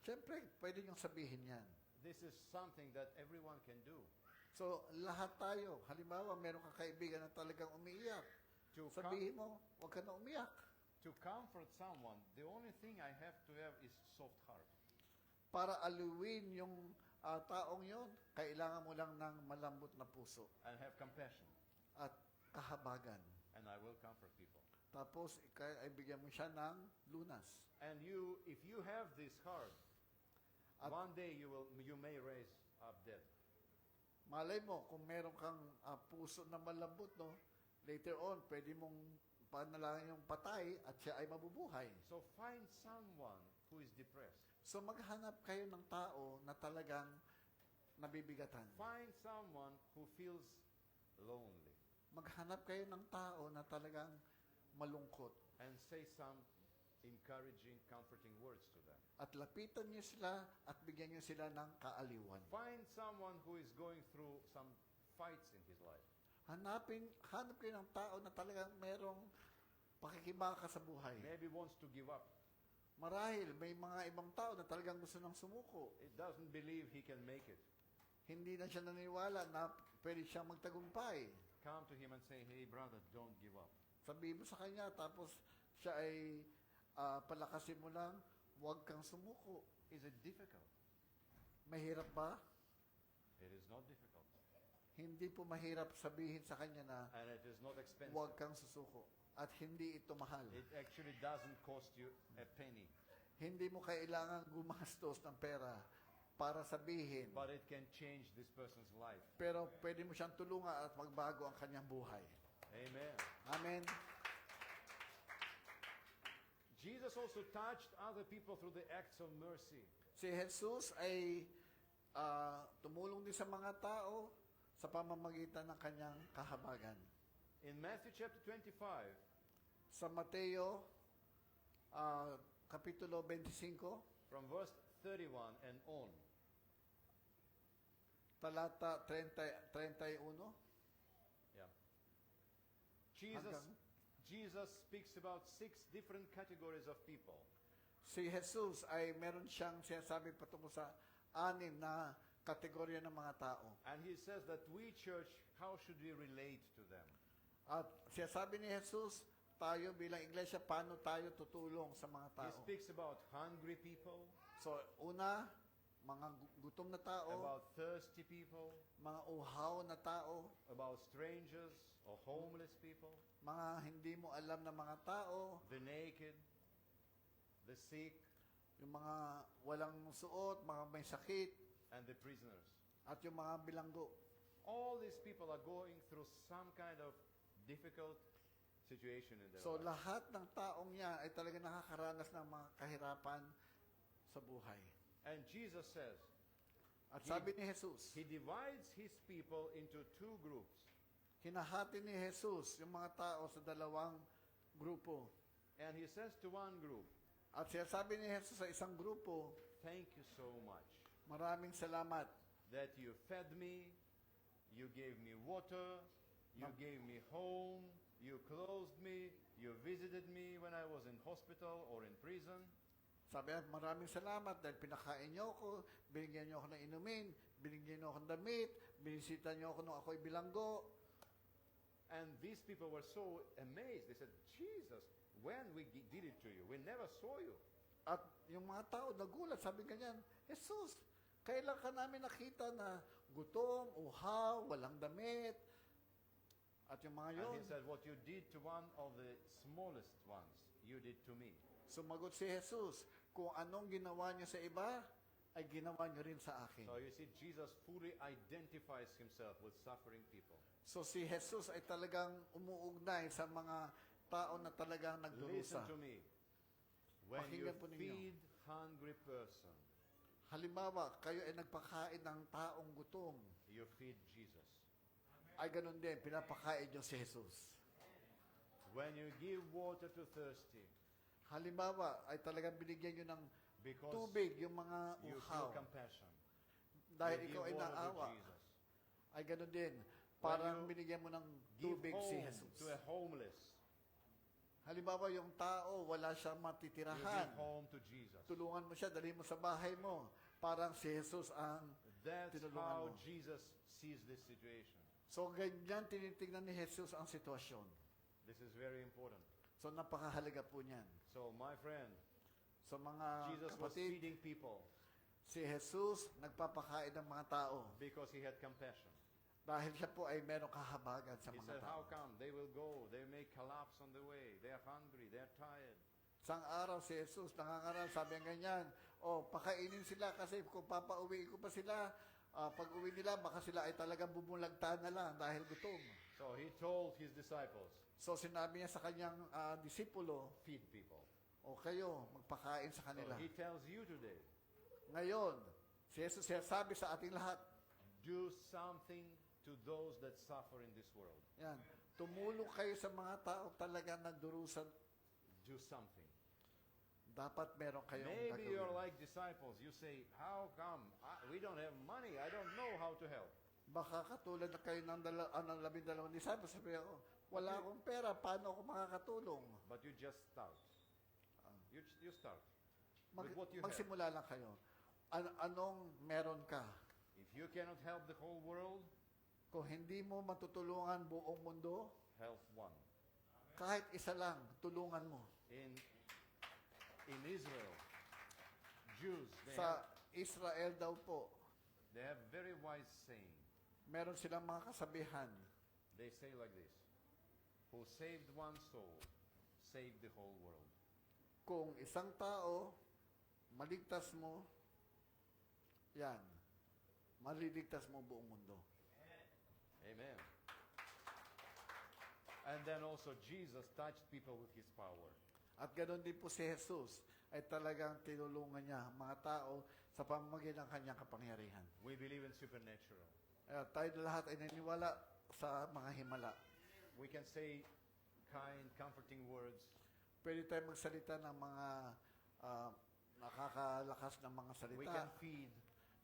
Siyempre, pwede niyong sabihin yan. This is something that everyone can do. So, lahat tayo, halimbawa, meron kang kaibigan na talagang umiiyak. To, Sabihin mo, huwag ka na umiyak. to comfort someone, the only thing I have to have is soft heart. Para aluwin yung taong yon, kailangan mo lang ng malambot na puso And have compassion. at kahabagan. And I will comfort people. Tapos, ay bigyan mo siya ng lunas. And you, if you have this heart, At- one day you may raise up dead. Malay mo, kung meron kang puso na malambot, no, later on, pwede mong panalangin yung patay at siya ay mabubuhay. So find someone who is depressed. So maghanap kayo ng tao na talagang nabibigatan. Find someone who feels lonely Maghanap kayo ng tao na talagang malungkot. and say some encouraging, comforting words to them. At lapitan niyo sila at bigyan niyo sila ng kaaliwan. Find someone who is going through some fights in his life. Hanap kayo ng tao na talagang merong pakikibaka sa buhay. Maybe wants to give up. Marahil may mga ibang tao na talagang gusto nang sumuko. It doesn't believe he can make it. Hindi na siya naniniwala na pwede siyang magtagumpay. Come to him and say, hey brother, don't give up. Sabihin mo sa kanya, tapos siya ay palakasin mo lang, huwag kang sumuko. Is it difficult? Mahirap ba? It is not difficult. Hindi po mahirap sabihin sa kanya na And it is not expensive. huwag kang susuko. At hindi ito mahal. It actually doesn't cost you a penny. Hindi mo kailangan gumastos ng pera para sabihin. But it can change this person's life. Pero pwede mo siyang tulungan at magbago ang kanyang buhay. Amen. Amen. Jesus also touched other people through the acts of mercy. Si Jesus ay tumulong din sa mga tao sa pamamagitan ng kanyang kahabagan. In Matthew chapter 25, Sa Mateo, Kapitulo 25, from verse 31 and on, talata 31, yeah. Jesus speaks about 6 different categories of people. si Jesus ay meron siyang sinasabi patungkol sa 6 na kategorya ng mga tao. And he says that we, church, how should we relate to them? At sinasabi ni Jesus, tayo bilang iglesia, paano tayo tutulong sa mga He tao? speaks about hungry people, So, una, mga gutom na tao, about thirsty people, mga uhaw na tao, about strangers or homeless people, mga hindi mo alam na mga tao, the naked, the sick, yung mga walang suot, mga may sakit, and the prisoners. at yung mga bilanggo. All these people are going through some kind of difficult situation in their So, life. lahat ng taong yan ay talaga nakakaranas ng mga kahirapan sa buhay. And Jesus says, At sabi ni Jesus, He divides His people into 2 groups. hinahati ni Jesus yung mga tao sa dalawang grupo. And He says to one group, At sinasabi ni Jesus sa isang grupo, thank you so much maraming salamat that you fed me, you gave me water, you gave me home, you clothed me, you visited me when I was in hospital or in prison. Sabi niya, maraming salamat dahil pinakain niyo ako, binigyan niyo ako ng inumin, binigyan niyo ako ng damit, binisita niyo ako nung ako'y bilanggo. And these people were so amazed. They said, Jesus, when we did it to you, we never saw you. At yung mga tao nagulat, sabi ganyan, Jesus, kailan ka namin nakita na gutom, uhaw, walang damit? At yung mga And yon, He said, what you did to one of the smallest ones, you did to me. sumagot si Jesus, kung anong ginawa niyo sa iba, ay ginawa niyo rin sa akin. So you see, Jesus fully identifies Himself with suffering people. So si Jesus ay talagang umuugnay sa mga tao na talagang Listen nagdurusa. to me. When you Pakinggan po ninyo. feed hungry person, Halimbawa, kayo ay nagpakain ng taong gutom. you feed Jesus. Ay ganun din, pinapakain niyo si Jesus. When you give water to thirsty, Halimbawa, ay talagang binigyan niyo ng because tubig yung mga you uhaw. feel compassion, Dahil you ikaw give ay water to naawa. Jesus. Ay ganun din, parang you binigyan mo ng Give tubig si home Jesus. to a homeless. Halimbawa, yung tao, wala siyang You matitirahan. give home to Jesus. Tulungan mo siya, dalhin mo sa bahay mo. Parang si Jesus ang That's tinulungan how mo. Jesus sees this situation. So, ganyan tinitingnan ni Jesus ang sitwasyon. This is very important. So, napakahalaga po niyan. So, my friend, So, mga Jesus was kapatid, feeding people si Jesus nagpapakain ng mga tao because he had compassion. dahil siya po ay merong kahabagan sa He mga said, tao. how come? They will go. They may collapse on the way. They are hungry. They are tired. Isang araw si Jesus nangangaral, sabi ng ganyan, pakainin sila kasi kung papauwi ko pa sila, pag uwi nila, baka sila ay talagang bumulagtaan na lang dahil gutom. So he told his disciples, So sinabi niya sa kanyang disipulo, feed people. o kayo, magpakain sa So kanila. he tells you today, Ngayon, si Jesus sabi sa ating lahat, do something to those that suffer in this world. yan, tumulong kayo sa mga tao talaga nagdurusan. Do something. Dapat meron kayong Maybe you're gagawin. like disciples. You say, how come? We don't have money. I don't know how to help. Baka katulad na kayo ng 12 disciples, sabi ako, wala akong pera, paano ako makakatulong? But you just start. You start. Mag- With what you have. magsimula lang kayo. Anong meron ka? If you cannot help the whole world, Kung hindi mo matutulungan buong mundo, help one. kahit isa lang, tulungan mo. In Israel, Jews, Sa Israel daw po, they have very wise saying. meron silang mga kasabihan. They say like this, who saved one soul, saved the whole world. Kung isang tao, maligtas mo, yan, maliligtas mo buong mundo. Amen. And then also Jesus touched people with his power. At ganoon din po si Jesus ay talagang tinulungan niya ang mga tao sa pamamagitan ng kanyang kapangyarihan. We believe in supernatural. Tayo lahat ay naniniwala sa mga himala. We can say kind, comforting words. Pwede tayo magsalita ng mga nakakalakas ng mga salita. We can feed,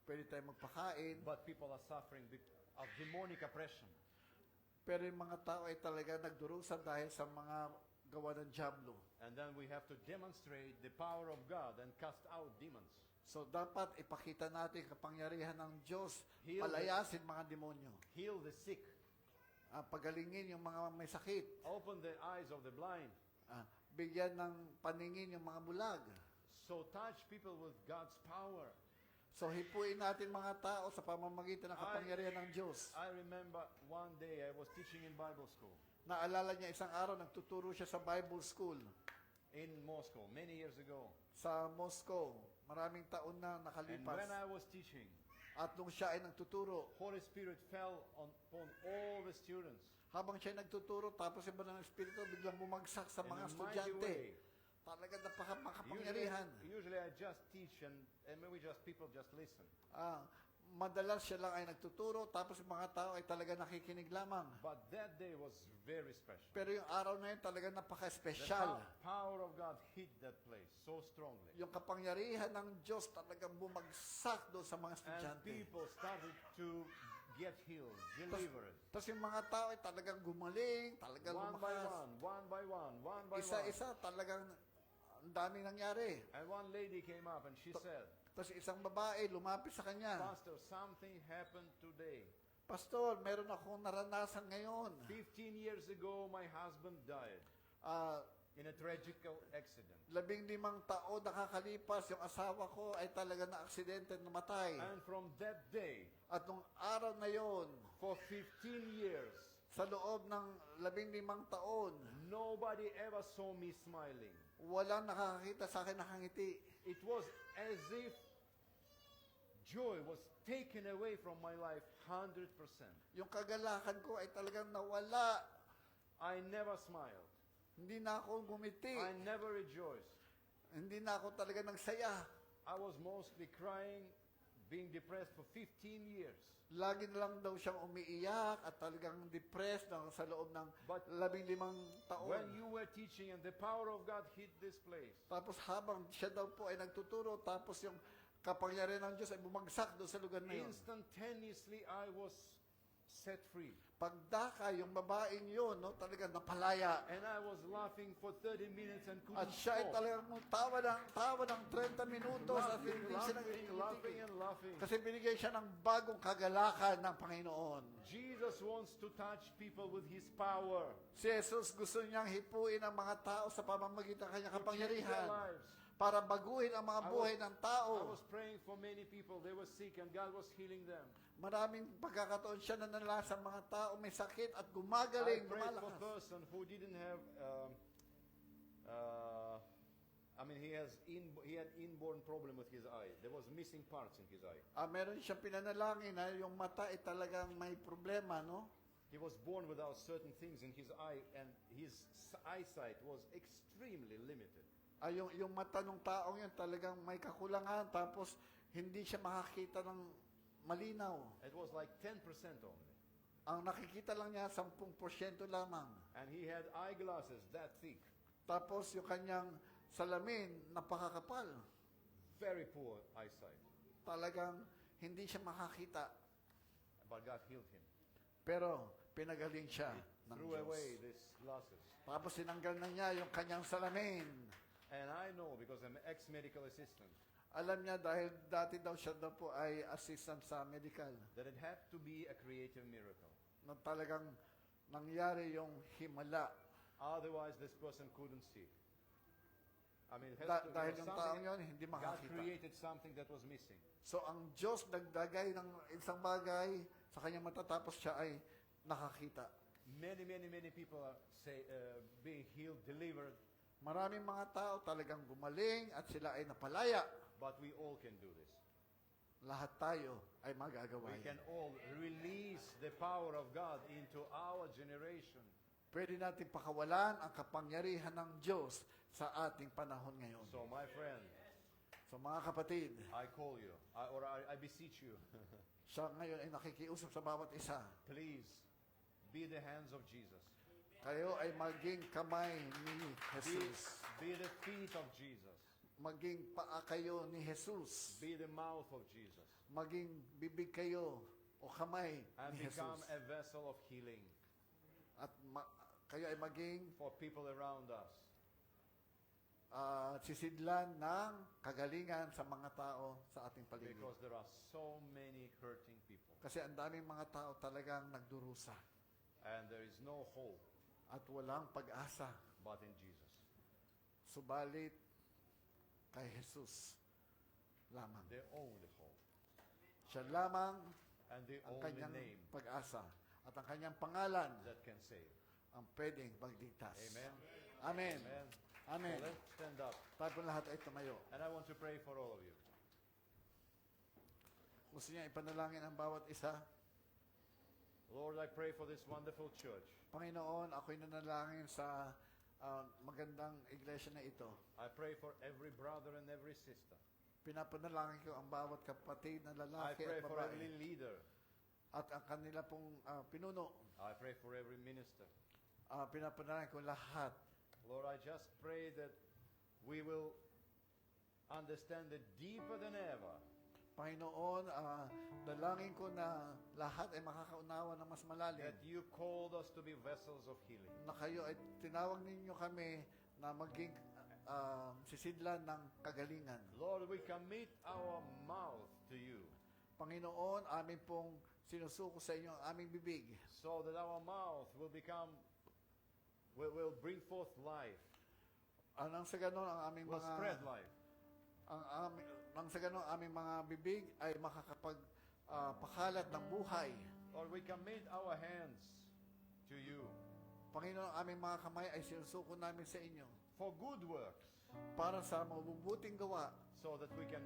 Pwede tayo magpakain. but people are suffering of demonic oppression. Pero yung mga tao ay talaga nagdurusan dahil sa mga gawa ng diablo. And then we have to demonstrate the power of God and cast out demons. So dapat ipakita natin kapangyarihan ng Diyos, Heal palayasin mga demonyo. Heal the sick. Pagalingin yung mga may sakit. Open the eyes of the blind. Bigyan ng paningin yung mga bulag. So touch people with God's power. So hipuin natin mga tao sa pamamagitan ng kapangyarihan ng Diyos. I remember one day I was teaching in Bible school Naalala niya isang araw, nagtuturo siya sa Bible School in Moscow many years ago. sa Moscow. Maraming taon na And nakalipas. when I was teaching, At nung siya ay nagtuturo, Holy Spirit fell upon all the students habang siya ay nagtuturo, tapos yung banal ng Espiritu biglang bumagsak sa in mga a mighty estudyante. way. Talaga napaka-makapangyarihan. Usually I just teach and maybe people just listen. Madalas siya lang ay nagtuturo, tapos yung mga tao ay talaga nakikinig lamang. But that day was very special. Pero yung araw na yun talaga The napaka-espesyal. power of God hit that place so strongly. Yung kapangyarihan ng Diyos talagang bumagsak doon sa mga And estudyante. people started to get healed, delivered. Tapos yung mga tao ay talagang gumaling, talagang One by lumakas. one, one by one, one by one. Isa-isa, talagang ang daming nangyari. And one lady came up and she said, Tapos isang babae lumapit sa kanya. Pastor, something happened today. Pastor, meron akong naranasan ngayon. 15 years ago, my husband died in a tragic accident. 15 taon nakakalipas, yung asawa ko ay talaga na aksidente namatay. And from that day, At nung araw na yon, for 15 years, sa loob ng 15 taon, nobody ever saw me smiling. walang nakakakita sa akin nakangiti. It was as if joy was taken away from my life 100%. Yung kagalakan ko ay talagang nawala. I never smiled. Hindi na ako gumiti. I never rejoiced. Hindi na ako talaga nagsaya. I was mostly crying, being depressed for 15 years. Lagi na lang daw siyang umiiyak at talagang depressed sa loob ng But 15 taon. when you were teaching and the power of God hit this place, Tapos habang siya daw po ay nagtuturo, tapos yung kapangyarihan ng Diyos ay bumagsak doon sa lugar na yun. instantaneously I was set free. Pagdaka, yung babaeng yun, no, talagang napalaya. And I was laughing for 30 minutes and couldn't At siya ay stop. talagang tawa ng 30 minutos at Laughing, hindi siya laughing, laughing, and laughing. Kasi binigay siya ng bagong kagalakan ng Panginoon. Jesus wants to touch people with His power. Si Jesus gusto niyang hipuin ang mga tao sa pamamagitan ng kanyang To change their kapangyarihan lives. para baguhin ang mga buhay ng I tao. was praying for many people. They were sick and God was healing them. Maraming pagkakataon siya nanala sa mga tao may sakit at I gumagaling, prayed for a lumalakas. person who didn't have, he had inborn problem with his eye. There was missing parts in his eye. Meron siyang pinanalangin na yung mata ay talagang may problema, no? He was born without certain things in his eye, and his eyesight was extremely limited. Yung mata ng taong yun talagang may kakulangan tapos hindi siya makakita ng malinaw. It was like 10% only. Ang nakikita lang niya 10% lamang. And he had eyeglasses that thick. Tapos yung kanyang salamin napakakapal. Very poor eyesight. Talagang hindi siya makakita. But God healed him. Pero pinagaling siya ng Threw away Diyos. these glasses. Tapos sinanggal na niya yung kanyang salamin. And I know because I'm ex-medical assistant Alam niya dahil dati daw siya daw po ay assistant sa medical. that it had to be a creative miracle. Na talagang nangyari yung himala. Otherwise, this person couldn't see. I mean, it has to, Dahil yung taong something, yun hindi God makakita. created something that was missing. So ang Diyos nagdagay ng isang bagay sa kanyang mata tapos siya ay nakakita. Many, many, many people are being healed, delivered, Maraming mga tao talagang gumaling at sila ay napalaya. but we all can do this. Lahat tayo ay magagawa We yan. can all release the power of God into our generation. Pwede natin pakawalan ang kapangyarihan ng Diyos sa ating panahon ngayon. So, my friend, So mga kapatid, I call you, I beseech you, siya ngayon ay nakikiusap sa bawat isa. please be the hands of Jesus. Kayo ay maging kamay ni Be, Jesus. be the feet of Jesus. Maging paa kayo ni Jesus. Be the mouth of Jesus. Maging bibig kayo o kamay And ni become Jesus. a vessel of healing At kayo ay maging for people around us. sisidlan ng kagalingan sa mga tao sa ating paligid. Because there are so many hurting people. Kasi ang daming mga tao talagang nagdurusa And there is no hope at walang pag-asa. but in Jesus. Subalit kay Jesus lamang. The only hope. Siya lamang And the ang only kanyang name pag-asa at ang kanyang pangalan that can save. ang pwedeng magligtas. Amen. Amen. Amen. Amen. So let's stand up. Tayo po lahat ay tumayo. And I want to pray for all of you. Gusto niya ipanalangin ang bawat isa. Lord, I pray for this wonderful church. Panginoon, ako'y nanalangin sa magandang iglesia na ito. I pray for every brother and every sister. Pinapanalangin ko ang bawat kapatid na I lalaki pray at for babae every leader. at ang kanila pong pinuno. I pray for every minister. Pinapanalangin ko lahat. Lord, I just pray that we will understand that deeper than ever Panginoon, dalangin ko na lahat ay makakaunawa ng mas malalim. that you called us to be vessels of healing. Na kayo ay tinawag ninyo kami na maging sisidlan ng kagalingan. Lord, we commit our mouth to you Panginoon, amin pong sinusuko sa inyo ang aming bibig so that our mouth will bring forth life, nang sa ganon ang aming will mga spread life. nang sa ganon ang aming mga bibig ay pakalat ng buhay. Lord, we commit our hands to you Panginoon, ang aming mga kamay ay sinusuko namin sa inyo for good works para sa mabubuting gawa, so that we can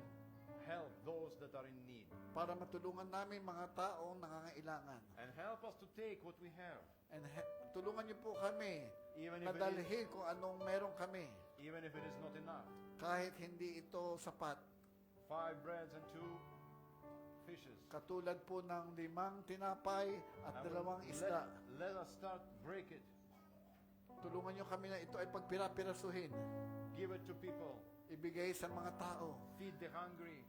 help those that are in need. para matulungan namin mga taong nangangailangan. And help us to take what we have, And tulungan niyo po kami even na if, dalhin kung anong meron kami. even if it is not enough. Kahit hindi ito sapat. 5 breads and 2 fishes. Katulad po ng 5 tinapay at And 2 isda. let us start break it. Tulungan niyo kami na ito ay pagpira-pirasuhin. Give it to people ibigay sa mga tao, feed the hungry,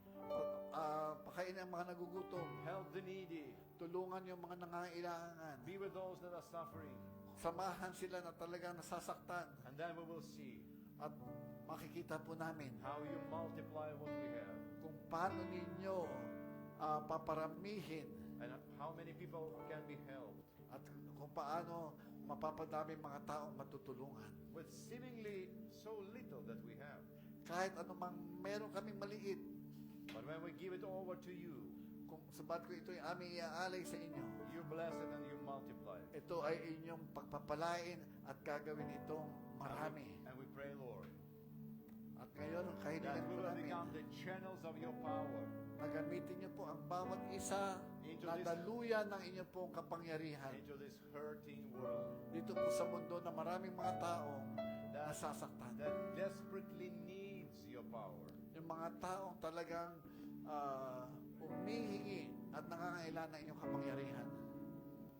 pakainin ang mga nagugutom, help the needy, tulungan yung mga nangangailangan, be with those that are suffering. samahan sila na talagang nasasaktan, And then we will see at makikita po namin how you multiply what we have kung paano ninyo paparamihin and how many people can be helped at kung paano mapapadami mga taong matutulungan. with seemingly so little that we have. Kahit anumang meron kaming maliit, But when we give it over to you, kung sabat ko ito ay aming iaalay sa inyo, you bless it and you multiply it. ito ay inyong pagpapalain at gagawin itong marami. And we pray, Lord, At ngayon, that kahilingan we po will namin become the channels of your power na gamitin niyo po ang bawat isa Into na this- daluyan ng inyong pong kapangyarihan. into this hurting world Dito po sa mundo na maraming mga taong nasasaktan. that desperately needs your power. Yung mga taong talagang umihingi at nangangailangan ng inyong kapangyarihan.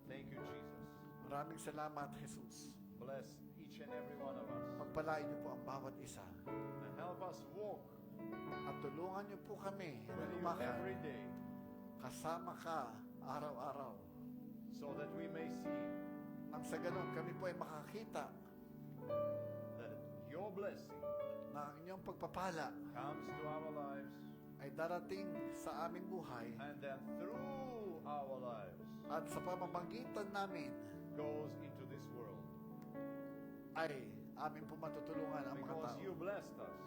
Thank you, Jesus. Maraming salamat, Jesus. Bless each and every one of us. Pagpalain niyo po ang bawat isa. And help us walk At tulungan niyo po kami na with you lumakad. every day Kasama ka araw-araw. so that we may see Nang sa ganun, kami po ay makakita that your blessing na ang inyong pagpapala comes to our lives ay darating sa aming buhay and then through our lives at sa pamamagitan namin goes into this world. ay amin po matutulungan ang mga Because tao. you blessed us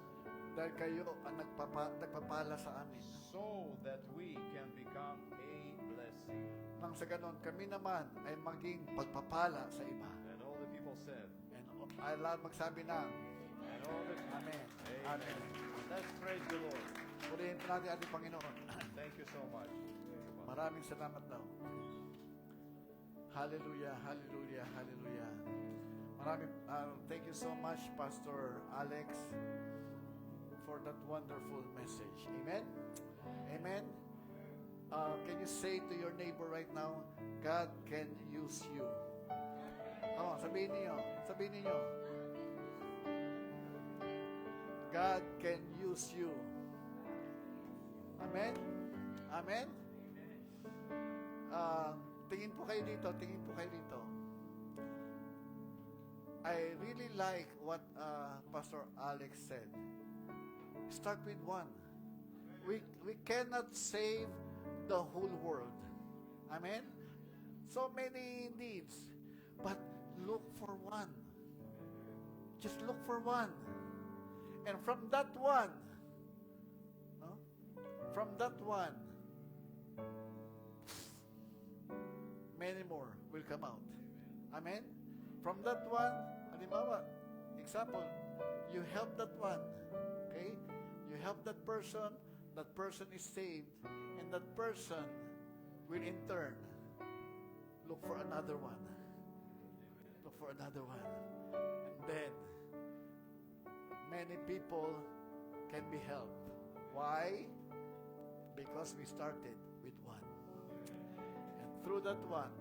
Dahil kayo ang nagpapala sa amin. so that we can become a blessing. Nang sa ganon, kami naman ay maging pagpapala sa iba. And all the people said, And ay lahat magsabi ng and all the Amen. Amen. Amen. Let's praise the Lord. Purihin po natin ating Panginoon. Thank you so much. Maraming salamat daw. Hallelujah, hallelujah, hallelujah. Thank you so much, Pastor Alex, for that wonderful message. Amen? Amen? Can you say to your neighbor right now, God can use you? Oh, sabihin niyo. Sabihin niyo. God can use you. Amen? Amen? Tingin po kayo dito, tingin po kayo dito. I really like what Pastor Alex said. Start with one. We cannot save the whole world. Amen? So many needs. But look for one. Just look for one. And from that one, no? From that one, many more will come out. Amen? From that one, halimbawa, example, you help that one. Okay? You help that person is saved, and that person will in turn look for another one. Look for another one. And then, many people can be helped. Why? Because we started with one. And through that one,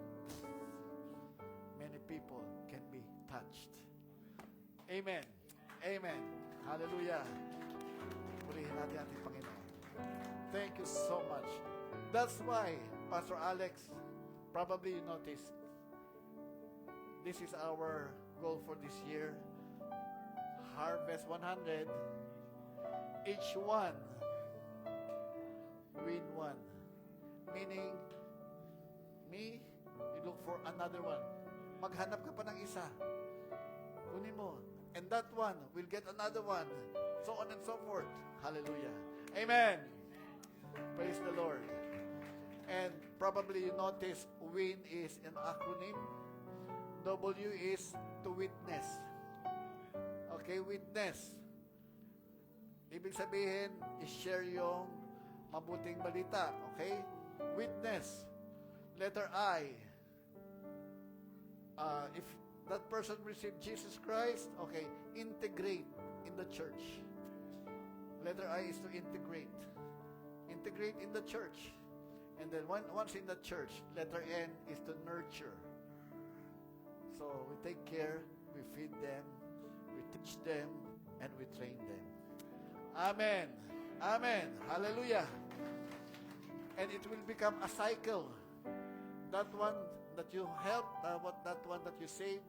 many people can be touched. Amen. Amen. Hallelujah. Purihin natin ating Panginoon. Thank you so much. That's why, Pastor Alex, probably you noticed, this is our goal for this year. Harvest 100. Each one win one. Meaning, me, you look for another one. Maghanap ka pa ng isa. Kunin mo. And that one will get another one. So on and so forth. Hallelujah. Amen. Praise the Lord. And probably you notice WIN is an acronym. W is to witness. Okay, witness. Ibig sabihin, i-share yung mabuting balita. Okay? Witness. Letter I. If that person received Jesus Christ, okay, integrate in the church. Letter I is to integrate. Integrate in the church. And then once in the church, letter N is to nurture. So we take care, we feed them, we teach them, and we train them. Amen. Amen. Hallelujah. And it will become a cycle. That one that you help, that one that you save,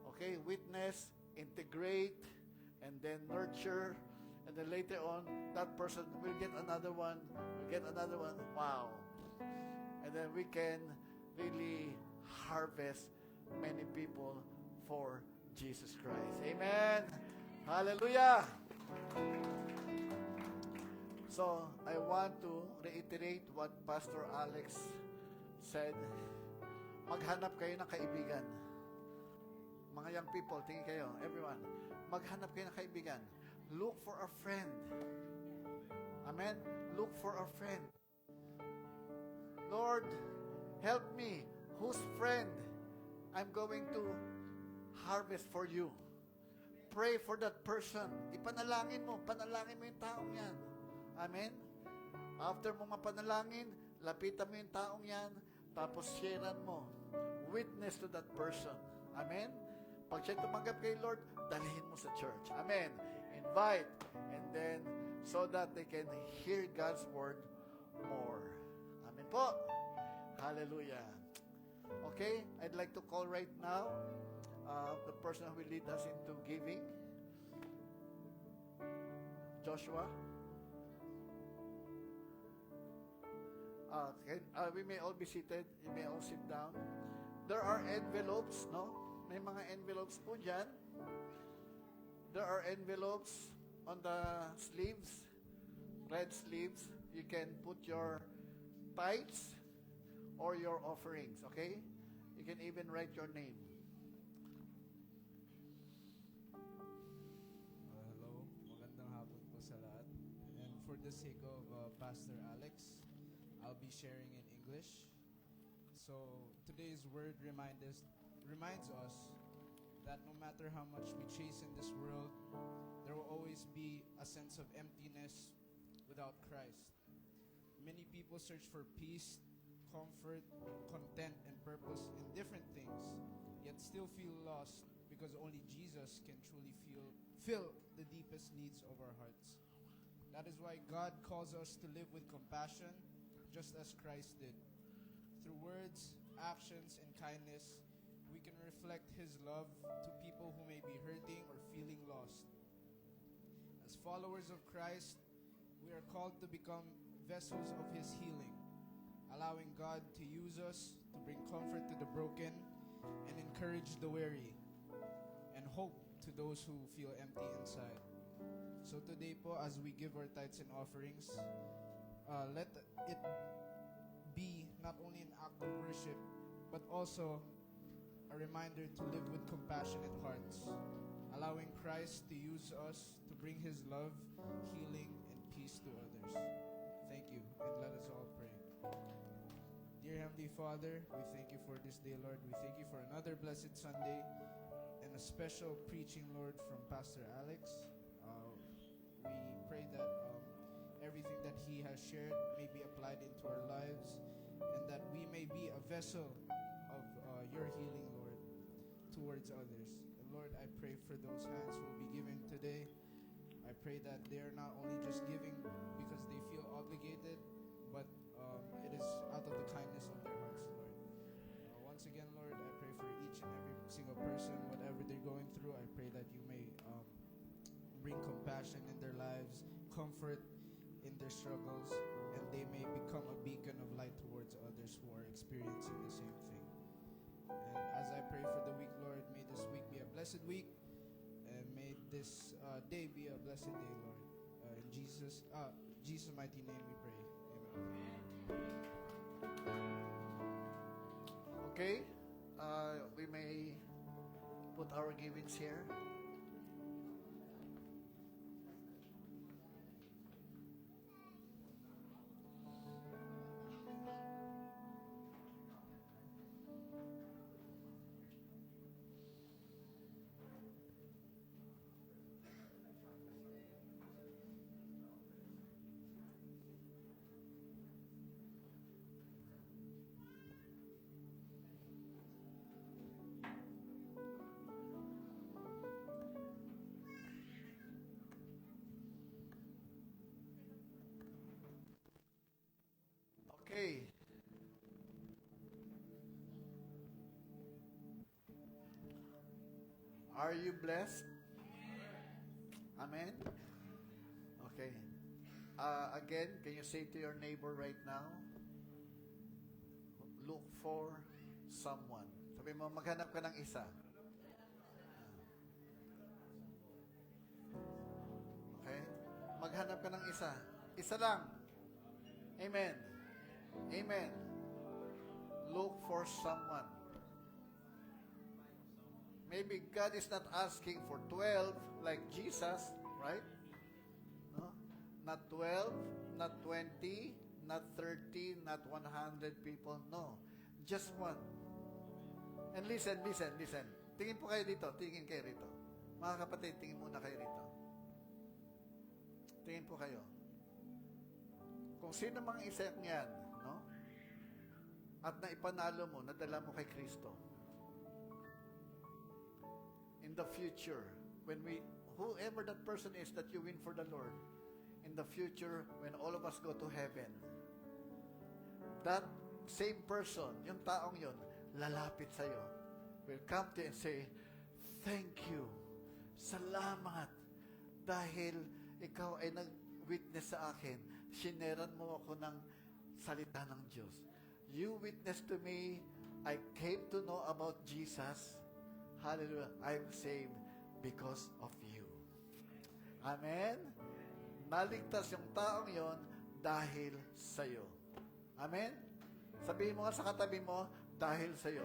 okay, witness, integrate, and then nurture, and then later on, that person will get another one, will get another one. Wow. And then we can really harvest many people for Jesus Christ. Amen. Hallelujah. So, I want to reiterate what Pastor Alex said. Maghanap kayo ng kaibigan. Mga young people, tingin kayo, everyone. Maghanap kayo ng kaibigan. Look for a friend. Amen? Look for a friend. Lord, help me. Whose friend I'm going to harvest for you? Pray for that person. Panalangin mo yung taong yan. Amen? After mo mapanalangin, lapitan mo yung taong yan, tapos sharean mo. Witness to that person. Amen? Pag siya tumanggap kay Lord, dalhin mo sa church. Amen? Invite. And then, so that they can hear God's word more. Amen po. Hallelujah. Okay? I'd like to call right now the person who will lead us into giving. Joshua. Okay. We may all be seated. You may all sit down. There are envelopes, no? May mga envelopes po dyan. There are envelopes on the sleeves, red sleeves. You can put your tithes or your offerings, okay? You can even write your name. Hello, magandang hapon po sa lahat. And for the sake of Pastor Alex, I'll be sharing in English. So today's word reminds us that no matter how much we chase in this world, there will always be a sense of emptiness without Christ. Many people search for peace, comfort, content, and purpose in different things, yet still feel lost because only Jesus can truly fill the deepest needs of our hearts. That is why God calls us to live with compassion, just as Christ did. Through words, actions, and kindness, we can reflect His love to people who may be hurting or feeling lost. As followers of Christ, we are called to become vessels of His healing, allowing God to use us to bring comfort to the broken and encourage the weary, and hope to those who feel empty inside. So today po, as we give our tithes and offerings, let it be not only an act of worship, but also a reminder to live with compassionate hearts, allowing Christ to use us to bring His love, healing, and peace to others. Thank you, and let us all pray. Dear Heavenly Father, we thank you for this day, Lord. We thank you for another blessed Sunday and a special preaching, Lord, from Pastor Alex. We pray that everything that he has shared may be applied into our lives, and that we may be a vessel of your healing, Lord, towards others. And Lord, I pray for those hands who will be giving today. I pray that they are not only just giving because they feel obligated, but it is out of the kindness of their hearts, Lord. Once again, Lord, I pray for each and every single person, whatever they're going through. I pray that you may bring compassion in their lives, comfort in their struggles, and they may become a beacon of light towards others who are experiencing the same thing. And as I pray for the week, Lord, may this week be a blessed week, and may this day be a blessed day, Lord. In Jesus' mighty name we pray. Amen. Okay, we may put our givings here. Are you blessed? Amen? Okay. Again, can you say to your neighbor right now, look for someone. Sabi mo, maghanap ka ng isa. Okay? Maghanap ka ng isa. Isa lang. Amen. Amen. Look for someone. Maybe God is not asking for 12 like Jesus, right? No? Not 12, not 20, not 30, not 100 people. No. Just one. And listen. Tingin po kayo dito. Tingin kayo rito. Mga kapatid, tingin muna kayo rito. Tingin po kayo. Kung sino mang isa niyan, no? At naipanalo mo, nadala mo kay Kristo. In the future, whoever that person is that you win for the Lord, in the future, when all of us go to heaven, that same person, yung taong yun, lalapit sa'yo, will come to you and say, thank you, salamat, dahil ikaw ay nag-witness sa akin, sineran mo ako ng salita ng Diyos. You witnessed to me, I came to know about Jesus. Hallelujah. I'm saved because of you. Amen? Naligtas yung taong yon dahil sa'yo. Amen? Sabihin mo nga sa katabi mo, dahil sa'yo.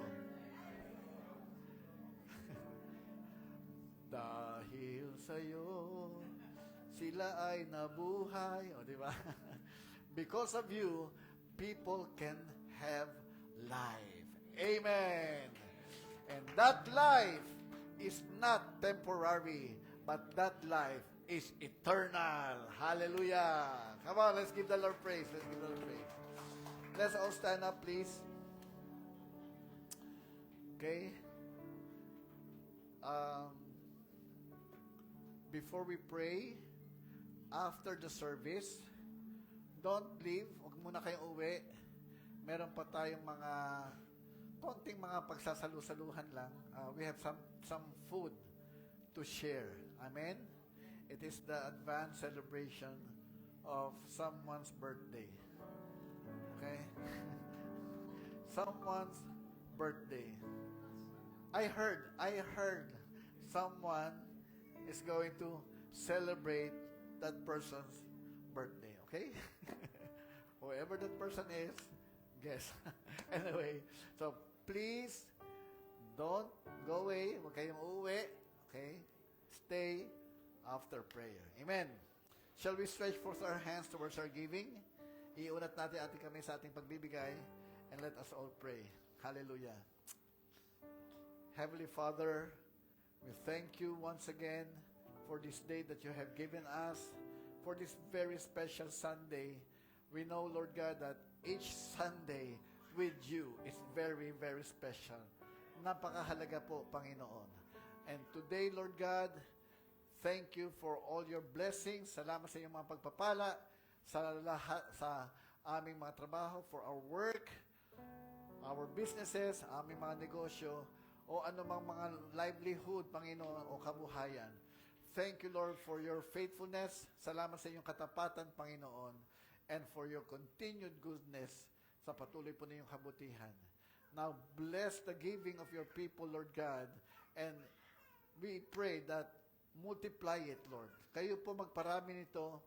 Dahil sa'yo, sila ay nabuhay. O, di ba? Because of you, people can have life. Amen. And that life is not temporary, but that life is eternal. Hallelujah. Come on, let's give the Lord praise. Let's give the Lord praise. Let's all stand up, please. Okay. Before we pray, after the service, don't leave. Huwag muna kayong uwi. Meron pa tayong mga konting mga pagsasalu-saluhan lang. We have some food to share. Amen? It is the advanced celebration of someone's birthday. Okay? Someone's birthday. I heard someone is going to celebrate that person's birthday. Okay? Whoever that person is, guess. Anyway, so please, don't go away. Huwag kayong uuwi. Okay? Stay after prayer. Amen. Shall we stretch forth our hands towards our giving? Iunat natin ating kami sa ating pagbibigay, and let us all pray. Hallelujah. Heavenly Father, we thank you once again for this day that you have given us, for this very special Sunday. We know, Lord God, that each Sunday with you is very, very special. Napakahalaga po, Panginoon. And today, Lord God, thank you for all your blessings. Salamat sa iyong mga pagpapala, sa lahat, sa aming mga trabaho, for our work, our businesses, aming mga negosyo, o anumang mga livelihood, Panginoon, o kabuhayan. Thank you, Lord, for your faithfulness. Salamat sa iyong katapatan, Panginoon, and for your continued goodness sa patuloy po na iyong kabutihan. Now, bless the giving of your people, Lord God, and we pray that multiply it, Lord. Kayo po magparami nito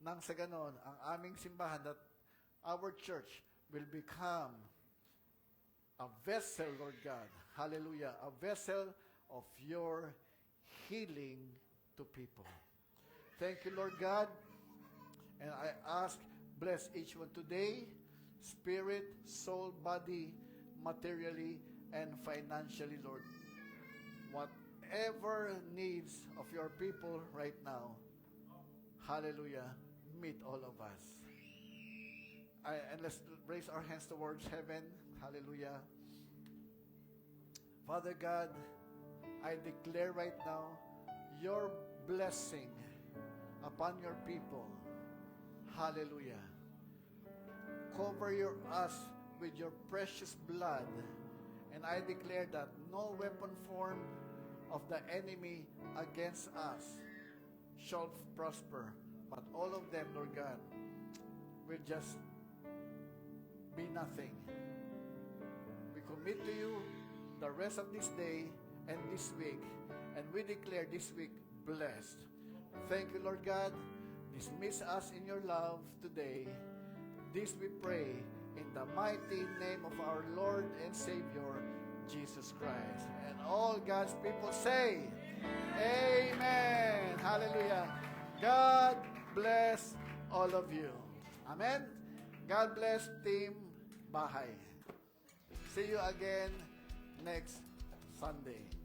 nang sa ganon, ang aming simbahan, that our church will become a vessel, Lord God. Hallelujah. A vessel of your healing to people. Thank you, Lord God. And I ask, bless each one today, spirit, soul, body, materially, and financially, Lord. Whatever needs of your people right now, hallelujah, meet all of us. And let's raise our hands towards heaven. Hallelujah. Father God, I declare right now your blessing upon your people. Hallelujah. Cover us with your precious blood. And I declare that no weapon formed of the enemy against us shall prosper. But all of them, Lord God, will just be nothing. We commit to you the rest of this day and this week, and we declare this week blessed. Thank you, Lord God. Dismiss us in your love today. This we pray in the mighty name of our Lord and Savior, Jesus Christ. And all God's people say, Amen. Hallelujah. God bless all of you. Amen. God bless Team Bahay. See you again next Sunday.